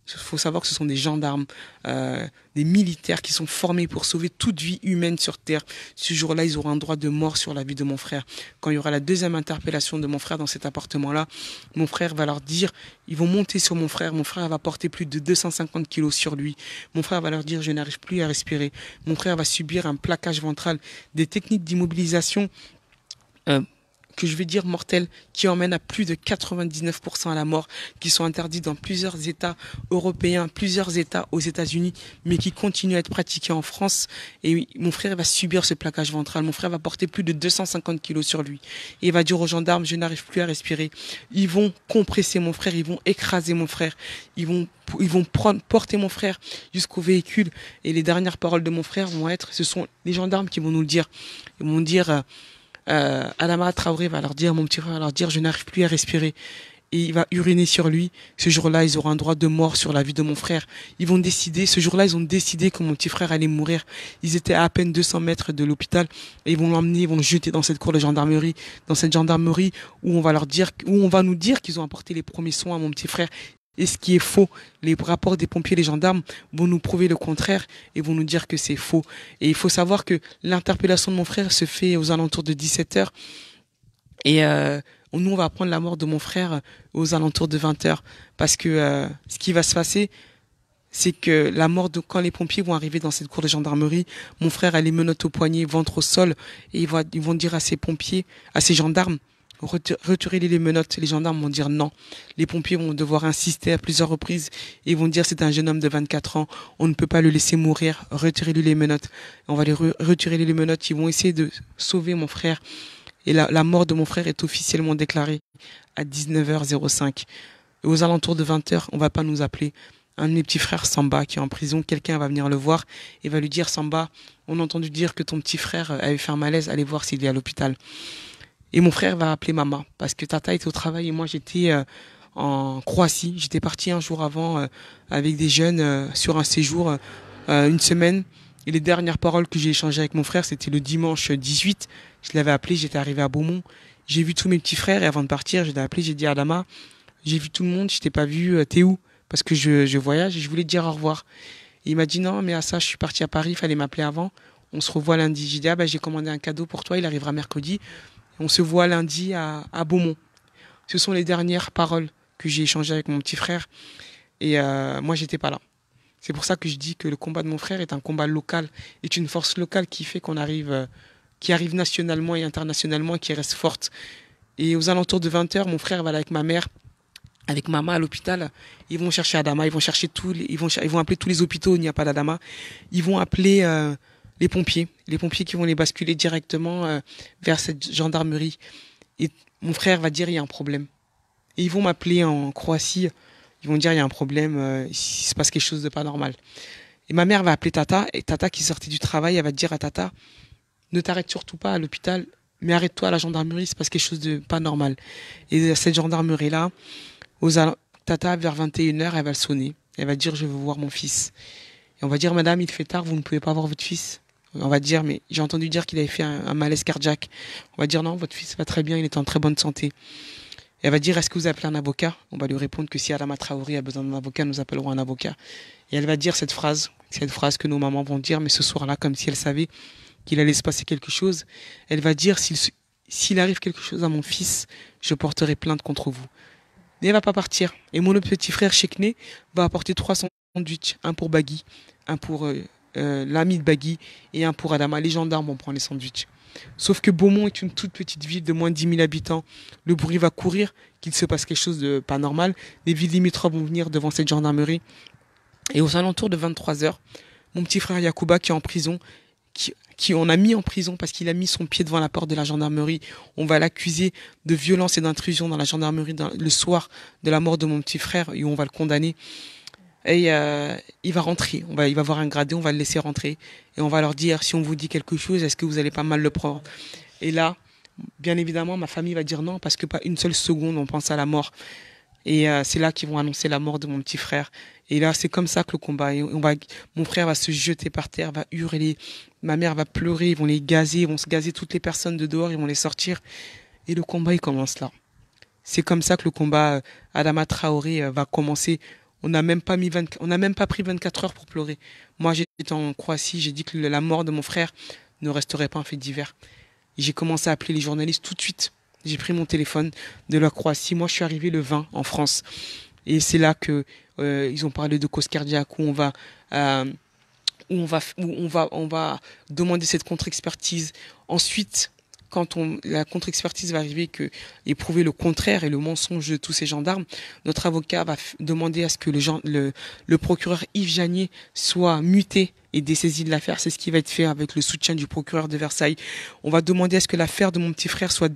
Il faut savoir que ce sont des gendarmes, des militaires qui sont formés pour sauver toute vie humaine sur Terre. Ce jour-là, ils auront un droit de mort sur la vie de mon frère. Quand il y aura la 2e interpellation de mon frère dans cet appartement-là, mon frère va leur dire, ils vont monter sur mon frère va porter plus de 250 kilos sur lui. Mon frère va leur dire, je n'arrive plus à respirer. Mon frère va subir un plaquage ventral, des techniques d'immobilisation que je vais dire mortelles, qui emmènent à plus de 99% à la mort, qui sont interdits dans plusieurs États européens, plusieurs États aux États-Unis, mais qui continuent à être pratiqués en France. Et oui, mon frère va subir ce plaquage ventral. Mon frère va porter plus de 250 kilos sur lui. Et il va dire aux gendarmes, je n'arrive plus à respirer. Ils vont compresser mon frère, ils vont écraser mon frère, ils vont porter mon frère jusqu'au véhicule. Et les dernières paroles de mon frère ce sont les gendarmes qui vont nous le dire. Ils vont dire, Adama Traoré va leur dire, mon petit frère va leur dire, je n'arrive plus à respirer. et il va uriner sur lui. Ce jour-là, ils auront un droit de mort sur la vie de mon frère. Ils vont décider, ce jour-là, ils ont décidé que mon petit frère allait mourir. Ils étaient à peine 200 mètres de l'hôpital et ils vont l'emmener, ils vont le jeter dans cette cour de gendarmerie, dans cette gendarmerie où on va leur dire, où on va nous dire qu'ils ont apporté les premiers soins à mon petit frère. Et ce qui est faux, les rapports des pompiers, les gendarmes vont nous prouver le contraire et vont nous dire que c'est faux. Et il faut savoir que l'interpellation de mon frère se fait aux alentours de 17 heures. Et nous, on va apprendre la mort de mon frère aux alentours de 20 heures. Parce que ce qui va se passer, c'est que la mort de quand les pompiers vont arriver dans cette cour de gendarmerie, mon frère a les menottes au poignet, ventre au sol, et ils vont dire à ces pompiers, à ces gendarmes, retirez-les les menottes. Les gendarmes vont dire non. Les pompiers vont devoir insister à plusieurs reprises et vont dire c'est un jeune homme de 24 ans, on ne peut pas le laisser mourir, retirez-lui les menottes. On va les retirer les menottes, ils vont essayer de sauver mon frère. Et la mort de mon frère est officiellement déclarée à 19h05. Et aux alentours de 20h, on va pas nous appeler. Un de mes petits frères, Samba, qui est en prison, quelqu'un va venir le voir et va lui dire, Samba, on a entendu dire que ton petit frère avait fait un malaise, allez voir s'il est à l'hôpital. Et mon frère va appeler maman, parce que Tata était au travail et moi j'étais en Croatie. J'étais parti un jour avant avec des jeunes sur un séjour, une semaine. Et les dernières paroles que j'ai échangées avec mon frère, c'était le dimanche 18. Je l'avais appelé, j'étais arrivé à Beaumont. J'ai vu tous mes petits frères et avant de partir, je l'ai appelé, j'ai dit à Adama, j'ai vu tout le monde, je t'ai pas vu, t'es où? Parce que je voyage et je voulais te dire au revoir. Et il m'a dit non, mais à ça, je suis parti à Paris, il fallait m'appeler avant. On se revoit lundi. J'ai dit, j'ai commandé un cadeau pour toi, il arrivera mercredi. On se voit lundi à Beaumont. Ce sont les dernières paroles que j'ai échangées avec mon petit frère. Et moi, j'étais pas là. C'est pour ça que je dis que le combat de mon frère est un combat local, est une force locale qui fait qu'on arrive, qui arrive nationalement et internationalement, et qui reste forte. Et aux alentours de 20h, mon frère va aller avec ma mère, avec maman à l'hôpital. Ils vont chercher Adama, ils vont appeler tous les hôpitaux où il n'y a pas d'Adama. Ils vont appeler les pompiers qui vont les basculer directement vers cette gendarmerie. Et mon frère va dire il y a un problème. Et ils vont m'appeler en Croatie. Ils vont dire il y a un problème, il se passe quelque chose de pas normal. Et ma mère va appeler Tata, et Tata qui sortait du travail, elle va dire à Tata, ne t'arrête surtout pas à l'hôpital, mais arrête-toi à la gendarmerie, il se passe quelque chose de pas normal. Et cette gendarmerie-là, Tata, vers 21h, elle va le sonner. Elle va dire je veux voir mon fils. Et on va dire madame, il fait tard, vous ne pouvez pas voir votre fils. On va dire mais j'ai entendu dire qu'il avait fait un malaise cardiaque. On va dire non, votre fils va très bien, il est en très bonne santé. Elle va dire, est-ce que vous appelez un avocat? On va lui répondre que si Adama Traoré a besoin d'un avocat, nous appellerons un avocat. Et elle va dire cette phrase que nos mamans vont dire, mais ce soir-là, comme si elle savait qu'il allait se passer quelque chose. Elle va dire, s'il arrive quelque chose à mon fils, je porterai plainte contre vous. Mais elle va pas partir. Et mon autre petit frère, Chekne, va apporter 3 sandwichs. Un pour Bagui, un pour l'ami de Bagui et un pour Adama. Les gendarmes vont prendre les sandwichs. Sauf que Beaumont est une toute petite ville de moins de 10 000 habitants. Le bruit va courir, qu'il se passe quelque chose de pas normal. Les villes limitrophes vont venir devant cette gendarmerie. Et aux alentours de 23h, mon petit frère Yacouba qui est en prison, qui on a mis en prison parce qu'il a mis son pied devant la porte de la gendarmerie. On va l'accuser de violence et d'intrusion dans la gendarmerie le soir de la mort de mon petit frère et on va le condamner. Et il va rentrer, il va voir un gradé, on va le laisser rentrer et on va leur dire si on vous dit quelque chose, est-ce que vous allez pas mal le prendre? Et là, bien évidemment, ma famille va dire non parce que pas une seule seconde on pense à la mort. Et c'est là qu'ils vont annoncer la mort de mon petit frère. Et là, c'est comme ça que le combat. Mon frère va se jeter par terre, va hurler, ma mère va pleurer, ils vont les gazer, ils vont se gazer toutes les personnes de dehors, ils vont les sortir. Et le combat, il commence là. C'est comme ça que le combat Adama Traoré va commencer. On n'a même pas pris 24 heures pour pleurer. Moi, j'étais en Croatie, j'ai dit que la mort de mon frère ne resterait pas un fait divers. J'ai commencé à appeler les journalistes tout de suite. J'ai pris mon téléphone de la Croatie. Moi, je suis arrivé le 20 en France. Et c'est là que ils ont parlé de cause cardiaque où on va demander cette contre-expertise. Ensuite, quand la contre-expertise va arriver et prouver le contraire et le mensonge de tous ces gendarmes, notre avocat va demander à ce que le procureur Yves Janier soit muté et dessaisi de l'affaire. C'est ce qui va être fait avec le soutien du procureur de Versailles. On va demander à ce que l'affaire de mon petit frère soit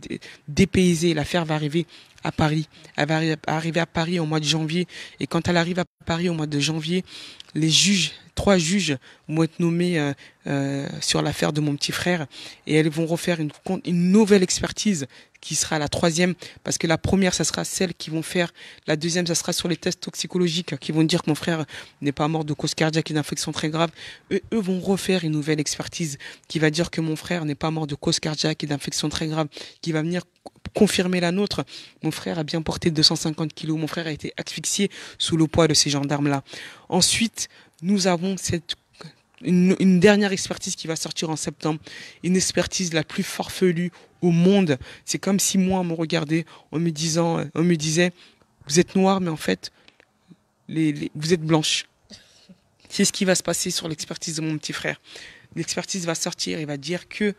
dépaysée. L'affaire va arriver à Paris. Elle va arriver à Paris au mois de janvier. Et quand elle arrive à Paris au mois de janvier, les juges, 3 juges vont être nommés sur l'affaire de mon petit frère et elles vont refaire une nouvelle expertise qui sera la troisième, parce que la première, ça sera celle qui vont faire. La deuxième, ça sera sur les tests toxicologiques qui vont dire que mon frère n'est pas mort de cause cardiaque et d'infection très grave. Eux vont refaire une nouvelle expertise qui va dire que mon frère n'est pas mort de cause cardiaque et d'infection très grave, qui va venir confirmer la nôtre. Mon frère a bien porté 250 kilos. Mon frère a été asphyxié sous le poids de ces gendarmes-là. Ensuite, nous avons une dernière expertise qui va sortir en septembre. Une expertise la plus farfelue au monde. C'est comme si moi, on me regardait on me disait, vous êtes noire, mais en fait, vous êtes blanche. C'est ce qui va se passer sur l'expertise de mon petit frère. L'expertise va sortir et va dire que,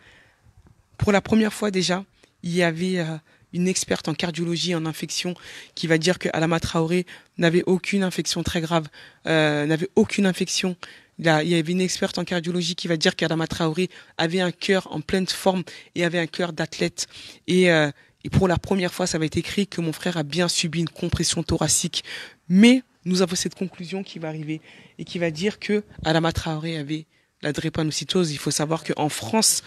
pour la première fois déjà, il y avait une experte en cardiologie et en infection qui va dire que Adama Traoré n'avait aucune infection très grave, n'avait aucune infection. Il y avait une experte en cardiologie qui va dire qu'Adama Traoré avait un cœur en pleine forme et avait un cœur d'athlète. Et pour la première fois, ça va être écrit que mon frère a bien subi une compression thoracique. Mais nous avons cette conclusion qui va arriver et qui va dire que Adama Traoré avait la drépanocytose. Il faut savoir qu'en France,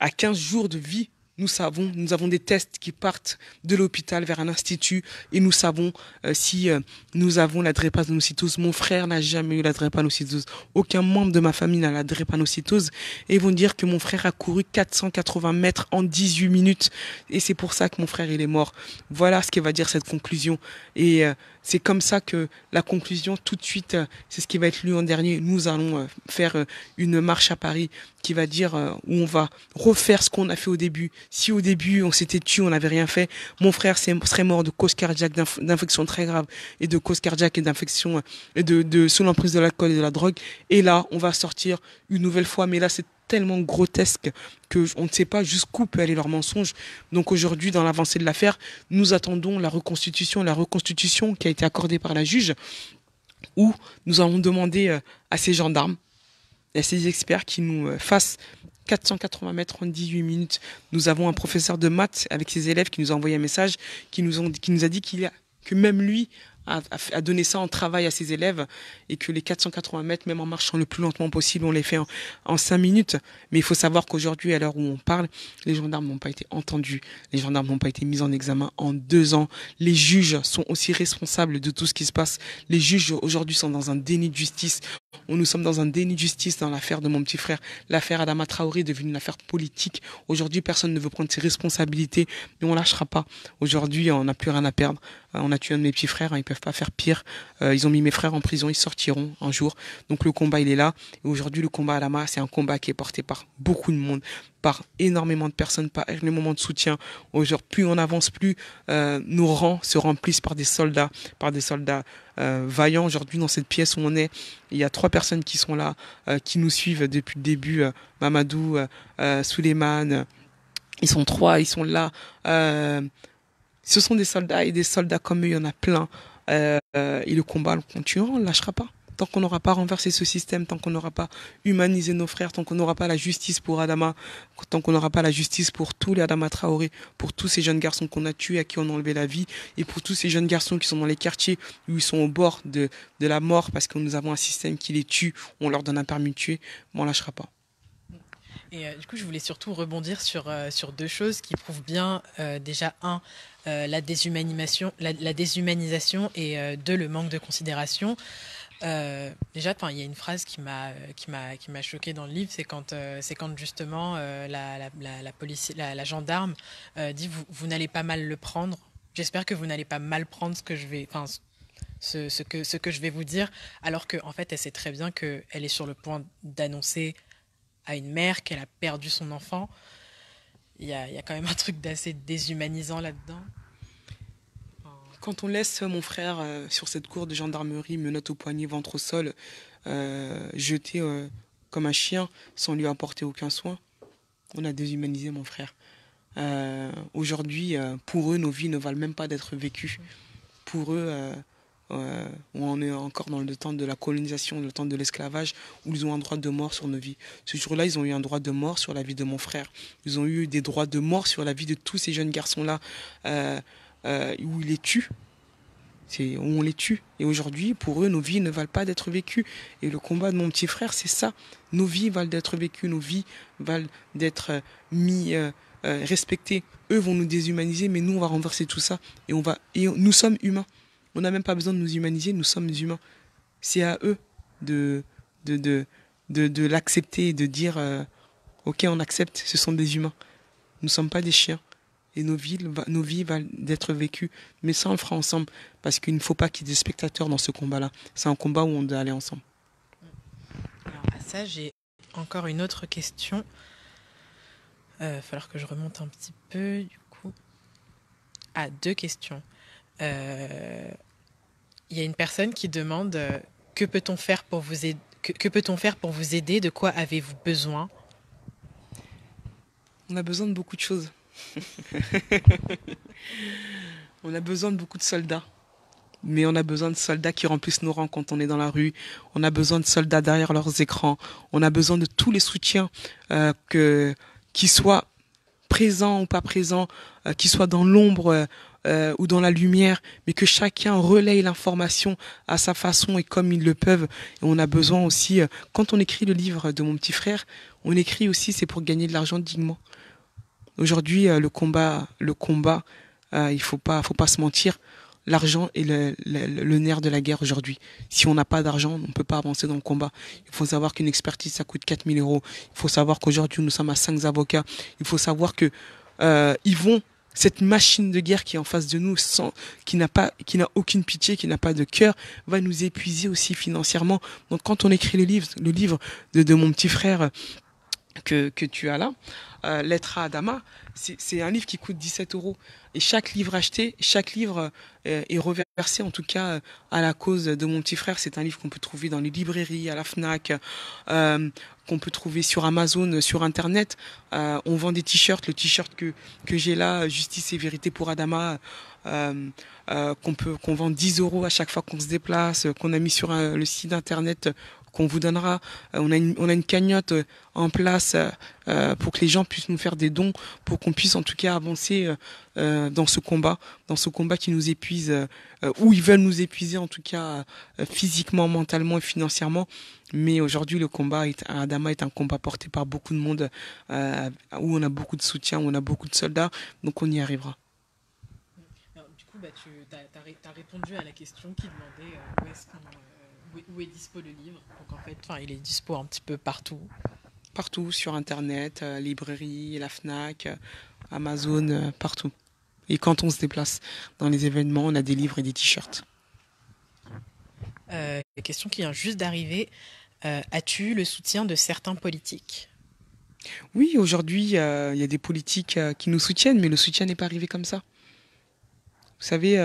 à 15 jours de vie, nous avons des tests qui partent de l'hôpital vers un institut et nous savons si nous avons la drépanocytose. Mon frère n'a jamais eu la drépanocytose. Aucun membre de ma famille n'a la drépanocytose. Et ils vont dire que mon frère a couru 480 mètres en 18 minutes. Et c'est pour ça que mon frère, il est mort. Voilà ce que va dire cette conclusion. Et c'est comme ça que la conclusion, tout de suite, c'est ce qui va être lu en dernier. Nous allons faire une marche à Paris qui va dire où on va refaire ce qu'on a fait au début. Si au début on s'était tué, on n'avait rien fait, mon frère serait mort de cause cardiaque, d'infection très grave et de cause cardiaque et d'infection et sous l'emprise de l'alcool et de la drogue. Et là, on va sortir une nouvelle fois, mais là c'est tellement grotesque que on ne sait pas jusqu'où peut aller leur mensonge. Donc aujourd'hui, dans l'avancée de l'affaire, nous attendons la reconstitution qui a été accordée par la juge, où nous allons demander à ces gendarmes et à ces experts qui nous fassent 480 mètres en 18 minutes. Nous avons un professeur de maths avec ses élèves qui nous a envoyé un message, qui nous a dit que même lui a donné ça en travail à ses élèves et que les 480 mètres, même en marchant le plus lentement possible, on les fait en 5 minutes. Mais il faut savoir qu'aujourd'hui, à l'heure où on parle, les gendarmes n'ont pas été entendus. Les gendarmes n'ont pas été mis en examen en 2 ans. Les juges sont aussi responsables de tout ce qui se passe. Les juges aujourd'hui sont dans un déni de justice. Nous sommes dans un déni de justice dans l'affaire de mon petit frère. L'affaire Adama Traoré est devenue une affaire politique. Aujourd'hui, personne ne veut prendre ses responsabilités, mais on lâchera pas. Aujourd'hui, on n'a plus rien à perdre. On a tué un de mes petits frères, ils peuvent pas faire pire. Ils ont mis mes frères en prison, ils sortiront un jour. Donc le combat, il est là. Et aujourd'hui, le combat Adama, c'est un combat qui est porté par beaucoup de monde, par énormément de personnes, par énormément de soutien. Aujourd'hui, plus on avance, plus nos rangs se remplissent par des soldats vaillants. Aujourd'hui, dans cette pièce où on est, il y a 3 personnes qui sont là, qui nous suivent depuis le début. Mamadou, Souleymane, ils sont 3, ils sont là. Ce sont des soldats et des soldats comme eux, il y en a plein. Et le combat, on continue, on ne lâchera pas. Tant qu'on n'aura pas renversé ce système, tant qu'on n'aura pas humanisé nos frères, tant qu'on n'aura pas la justice pour Adama, tant qu'on n'aura pas la justice pour tous les Adama Traoré, pour tous ces jeunes garçons qu'on a tués, à qui on a enlevé la vie, et pour tous ces jeunes garçons qui sont dans les quartiers où ils sont au bord de la mort parce que nous avons un système qui les tue, on leur donne un permis de tuer, on ne lâchera pas. Et du coup, je voulais surtout rebondir sur 2 choses qui prouvent bien, déjà, la déshumanisation, la déshumanisation et 2, le manque de considération. Déjà, il y a une phrase qui m'a choquée dans le livre, c'est quand justement la police, la gendarme dit vous n'allez pas mal le prendre. J'espère que vous n'allez pas mal prendre ce que je vais vous dire, alors que en fait, elle sait très bien que elle est sur le point d'annoncer à une mère qu'elle a perdu son enfant. Il y a quand même un truc d'assez déshumanisant là-dedans. Quand on laisse mon frère sur cette cour de gendarmerie, menottes au poignet, ventre au sol, jeté comme un chien, sans lui apporter aucun soin, on a déshumanisé mon frère. Aujourd'hui, pour eux, nos vies ne valent même pas d'être vécues. Pour eux, on est encore dans le temps de la colonisation, le temps de l'esclavage, où ils ont un droit de mort sur nos vies. Ce jour-là, ils ont eu un droit de mort sur la vie de mon frère. Ils ont eu des droits de mort sur la vie de tous ces jeunes garçons-là, où ils les tuent. Où on les tue. Et aujourd'hui, pour eux, nos vies ne valent pas d'être vécues. Et le combat de mon petit frère, c'est ça. Nos vies valent d'être vécues, nos vies valent d'être mis respecter, eux vont nous déshumaniser, mais nous on va renverser tout ça nous sommes humains. On n'a même pas besoin de nous humaniser, nous sommes humains. C'est à eux de l'accepter et de dire ok, on accepte, ce sont des humains. Nous ne sommes pas des chiens. Et nos vies vont d'être vécues. Mais ça, on le fera ensemble. Parce qu'il ne faut pas qu'il y ait des spectateurs dans ce combat-là. C'est un combat où on doit aller ensemble. Alors à ça, j'ai encore une autre question. Il va falloir que je remonte un petit peu, du coup. Ah, 2 questions. Il y a une personne qui demande que peut-on faire pour vous aider, que peut-on faire pour vous aider? De quoi avez-vous besoin? On a besoin de beaucoup de choses. On a besoin de beaucoup de soldats. Mais on a besoin de soldats qui remplissent nos rangs quand on est dans la rue. On a besoin de soldats derrière leurs écrans. On a besoin de tous les soutiens, qu'ils soient présents ou pas présents, qu'ils soient dans l'ombre ou dans la lumière, mais que chacun relaye l'information à sa façon et comme ils le peuvent. Et on a besoin aussi, quand on écrit le livre de mon petit frère, on écrit aussi, c'est pour gagner de l'argent dignement. Aujourd'hui, le combat, il faut pas se mentir. L'argent est le nerf de la guerre aujourd'hui. Si on n'a pas d'argent, on ne peut pas avancer dans le combat. Il faut savoir qu'une expertise, ça coûte 4 000 euros. Il faut savoir qu'aujourd'hui, nous sommes à 5 avocats. Il faut savoir que cette machine de guerre qui est en face de nous, qui n'a aucune pitié, qui n'a pas de cœur, va nous épuiser aussi financièrement. Donc, quand on écrit le livre de mon petit frère que tu as là, Lettre à Adama, c'est un livre qui coûte 17 euros. Et chaque livre acheté, chaque livre est reversé en tout cas à la cause de mon petit frère. C'est un livre qu'on peut trouver dans les librairies, à la FNAC, qu'on peut trouver sur Amazon, sur Internet. On vend des t-shirts. Le t-shirt que j'ai là, Justice et Vérité pour Adama, qu'on vend 10 euros à chaque fois qu'on se déplace, qu'on a mis sur le site Internet qu'on vous donnera. On a une cagnotte en place pour que les gens puissent nous faire des dons, pour qu'on puisse en tout cas avancer dans ce combat qui nous épuise, où ils veulent nous épuiser en tout cas physiquement, mentalement et financièrement. Mais aujourd'hui, le combat à Adama est un combat porté par beaucoup de monde, où on a beaucoup de soutien, où on a beaucoup de soldats, donc on y arrivera. Alors, du coup, tu as répondu à la question qui demandait où est dispo le livre. Donc en fait, il est dispo un petit peu partout. Partout, sur Internet, librairie, la FNAC, Amazon, partout. Et quand on se déplace dans les événements, on a des livres et des t-shirts. Question qui vient juste d'arriver. As-tu le soutien de certains politiques? Oui, aujourd'hui, il y a des politiques qui nous soutiennent, mais le soutien n'est pas arrivé comme ça. Vous savez,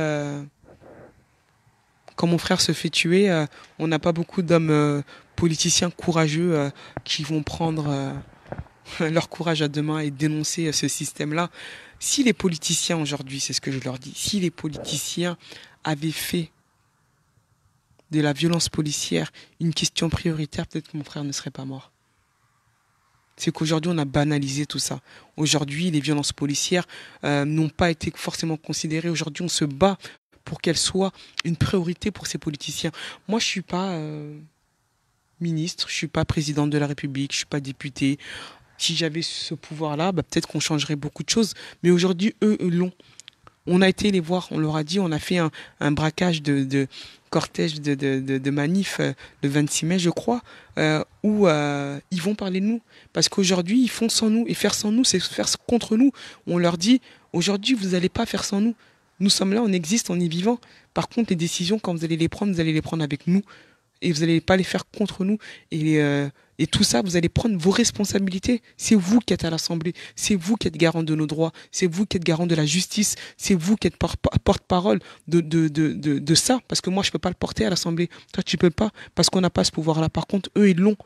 quand mon frère se fait tuer, on n'a pas beaucoup d'hommes politiciens courageux qui vont prendre leur courage à deux mains et dénoncer ce système-là. Si les politiciens aujourd'hui, c'est ce que je leur dis, si les politiciens avaient fait de la violence policière une question prioritaire, peut-être que mon frère ne serait pas mort. C'est qu'aujourd'hui, on a banalisé tout ça. Aujourd'hui, les violences policières n'ont pas été forcément considérées. Aujourd'hui, on se bat pour qu'elle soit une priorité pour ces politiciens. Moi, je suis pas ministre, je suis pas présidente de la République, je suis pas député. Si j'avais ce pouvoir-là, peut-être qu'on changerait beaucoup de choses. Mais aujourd'hui, eux l'ont. On a été les voir, on leur a dit, on a fait un braquage de cortège de manif le 26 mai, je crois, où ils vont parler de nous. Parce qu'aujourd'hui, ils font sans nous. Et faire sans nous, c'est faire contre nous. On leur dit, aujourd'hui, vous n'allez pas faire sans nous. Nous sommes là, on existe, on est vivant. Par contre, les décisions, quand vous allez les prendre avec nous. Et vous n'allez pas les faire contre nous. Et tout ça, vous allez prendre vos responsabilités. C'est vous qui êtes à l'Assemblée. C'est vous qui êtes garant de nos droits. C'est vous qui êtes garant de la justice. C'est vous qui êtes porte-parole de ça. Parce que moi, je ne peux pas le porter à l'Assemblée. Toi, tu ne peux pas parce qu'on n'a pas ce pouvoir-là. Par contre, eux, ils l'ont.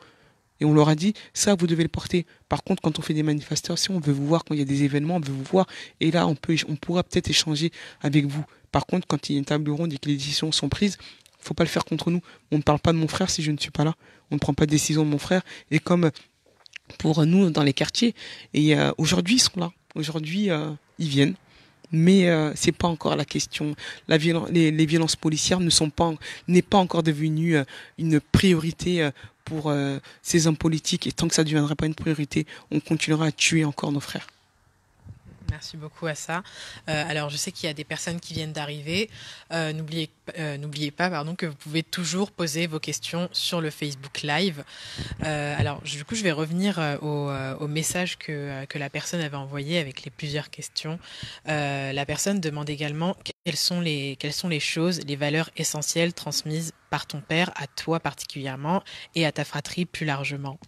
Et on leur a dit, ça, vous devez le porter. Par contre, quand on fait des manifestations, on veut vous voir. Quand il y a des événements, on veut vous voir. Et là, on pourra peut-être échanger avec vous. Par contre, quand il y a une table ronde et que les décisions sont prises, il ne faut pas le faire contre nous. On ne parle pas de mon frère si je ne suis pas là. On ne prend pas de décision de mon frère. Et comme pour nous, dans les quartiers, et aujourd'hui, ils sont là. Aujourd'hui, ils viennent. Mais c'est pas encore la question. Les violences policières n'est pas encore devenue une priorité pour ces hommes politiques. Et tant que ça ne deviendra pas une priorité, on continuera à tuer encore nos frères. Merci beaucoup à ça. Alors, je sais qu'il y a des personnes qui viennent d'arriver. N'oubliez pas, pardon, que vous pouvez toujours poser vos questions sur le Facebook Live. Alors, du coup, je vais revenir au message que la personne avait envoyé avec les plusieurs questions. La personne demande également quelles sont les choses, les valeurs essentielles transmises par ton père à toi particulièrement et à ta fratrie plus largement.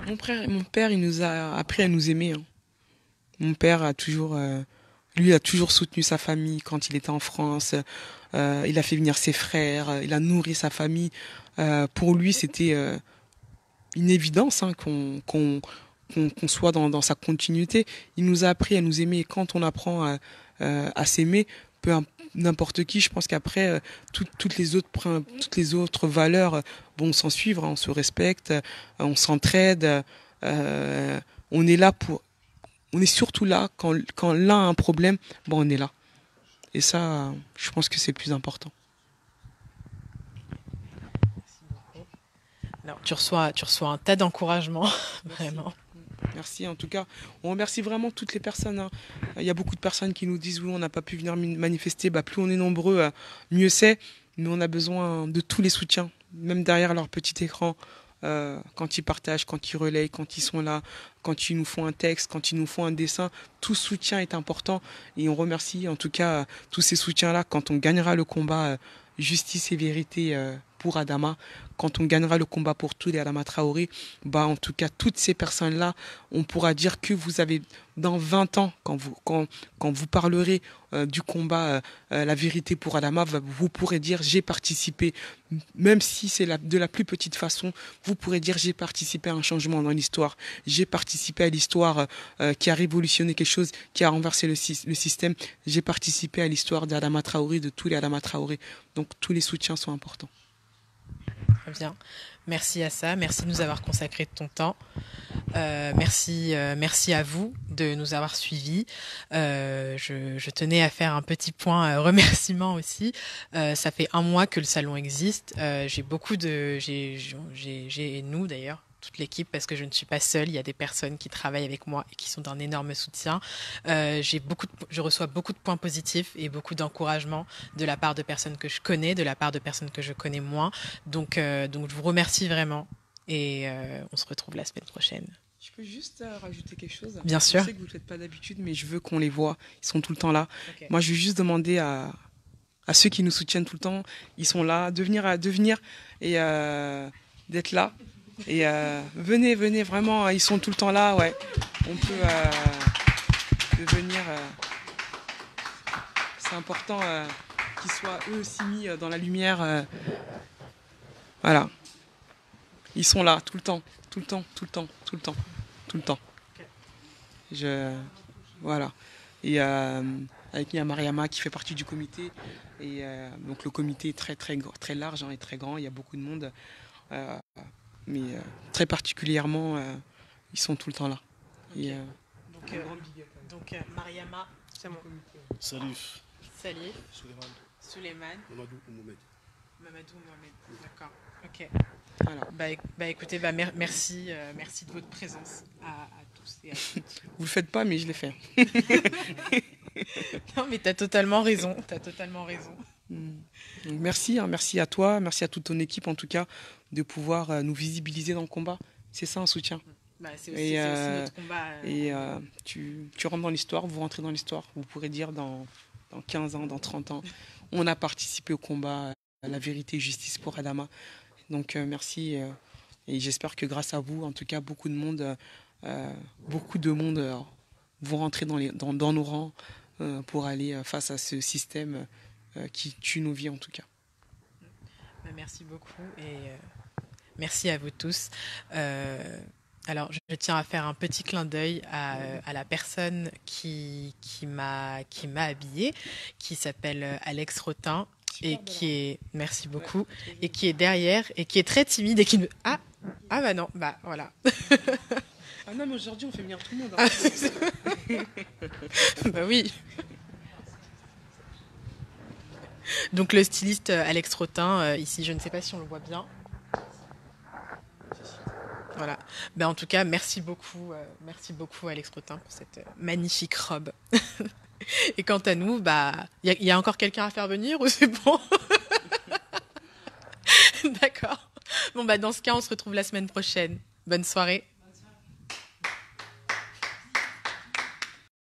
Mon père, il nous a appris à nous aimer, hein. Mon père a toujours, lui, a toujours soutenu sa famille quand il était en France. Il a fait venir ses frères, il a nourri sa famille. Pour lui, c'était une évidence, hein, qu'on soit dans sa continuité. Il nous a appris à nous aimer. Et quand on apprend à s'aimer, n'importe qui, je pense qu'après, toutes les autres valeurs vont s'en suivre, hein. On se respecte, on s'entraide. On est là on est surtout là quand l'un a un problème, bon, on est là. Et ça, je pense que c'est le plus important. Alors, tu reçois un tas d'encouragements, vraiment. Merci. En tout cas, on remercie vraiment toutes les personnes, hein. Il y a beaucoup de personnes qui nous disent oui, on n'a pas pu venir manifester. Plus on est nombreux, mieux c'est. Mais on a besoin de tous les soutiens, même derrière leur petit écran. Quand ils partagent, quand ils relayent, quand ils sont là, quand ils nous font un texte, quand ils nous font un dessin, tout soutien est important et on remercie en tout cas tous ces soutiens-là quand on gagnera le combat justice et vérité pour Adama, quand on gagnera le combat pour tous les Adama Traoré, en tout cas toutes ces personnes-là, on pourra dire que vous avez dans 20 ans, quand vous parlerez du combat la vérité pour Adama, vous pourrez dire j'ai participé, même si c'est de la plus petite façon, vous pourrez dire j'ai participé à un changement dans l'histoire, j'ai participé à l'histoire qui a révolutionné quelque chose, qui a renversé le système, j'ai participé à l'histoire d'Adama Traoré, de tous les Adama Traoré. Donc tous les soutiens sont importants. Très bien. Merci à ça. Merci de nous avoir consacré de ton temps. Merci à vous de nous avoir suivis. Je tenais à faire un petit point remerciement aussi. Ça fait 1 mois que le salon existe. J'ai nous d'ailleurs, toute l'équipe, parce que je ne suis pas seule. Il y a des personnes qui travaillent avec moi et qui sont d'un énorme soutien. Je reçois beaucoup de points positifs et beaucoup d'encouragement de la part de personnes que je connais, de la part de personnes que je connais moins. Donc je vous remercie vraiment et on se retrouve la semaine prochaine. Je peux juste rajouter quelque chose? Bien sûr. Je sais que vous ne le faites pas d'habitude, mais je veux qu'on les voit. Ils sont tout le temps là. Okay. Moi, je veux juste demander à ceux qui nous soutiennent tout le temps, ils sont là, de venir et d'être là. Et venez, vraiment, ils sont tout le temps là, ouais. On peut venir. C'est important qu'ils soient eux aussi mis dans la lumière. Voilà. Ils sont là tout le temps. Voilà. Et avec Nia Mariama qui fait partie du comité. Et donc le comité est très large, hein, et très grand. Il y a beaucoup de monde. Mais très particulièrement, ils sont tout le temps là. Okay. Et, donc Mariama, c'est mon Salif. Suleiman. Mamadou Mohamed. D'accord. Ok. Voilà. Écoutez, merci de votre présence à tous et à toutes. Vous le faites pas, mais je l'ai fait. Non, mais t'as totalement raison. Merci à toi, merci à toute ton équipe en tout cas de pouvoir nous visibiliser dans le combat. C'est ça un soutien. C'est aussi notre combat. Et tu rentres dans l'histoire, vous rentrez dans l'histoire. Vous pourrez dire dans 15 ans, dans 30 ans, on a participé au combat à la vérité et justice pour Adama. Donc merci et j'espère que grâce à vous, en tout cas, beaucoup de monde vont rentrer dans nos rangs pour aller face à ce système qui tue nos vies en tout cas. Merci beaucoup et merci à vous tous. Alors, je tiens à faire un petit clin d'œil à la personne qui m'a habillée, qui s'appelle Alex Rotin. Et qui est, merci beaucoup, et qui est derrière, et qui est très timide, et qui ne... Ah non, voilà. Ah non, mais aujourd'hui, on fait venir tout le monde. Hein. Oui. Donc le styliste Alex Rotin, ici, je ne sais pas si on le voit bien. Voilà. Ben, en tout cas, merci beaucoup Alex Rotin pour cette magnifique robe. Et quant à nous, y a encore quelqu'un à faire venir ou c'est bon? D'accord. Bon, dans ce cas, on se retrouve la semaine prochaine. Bonne soirée.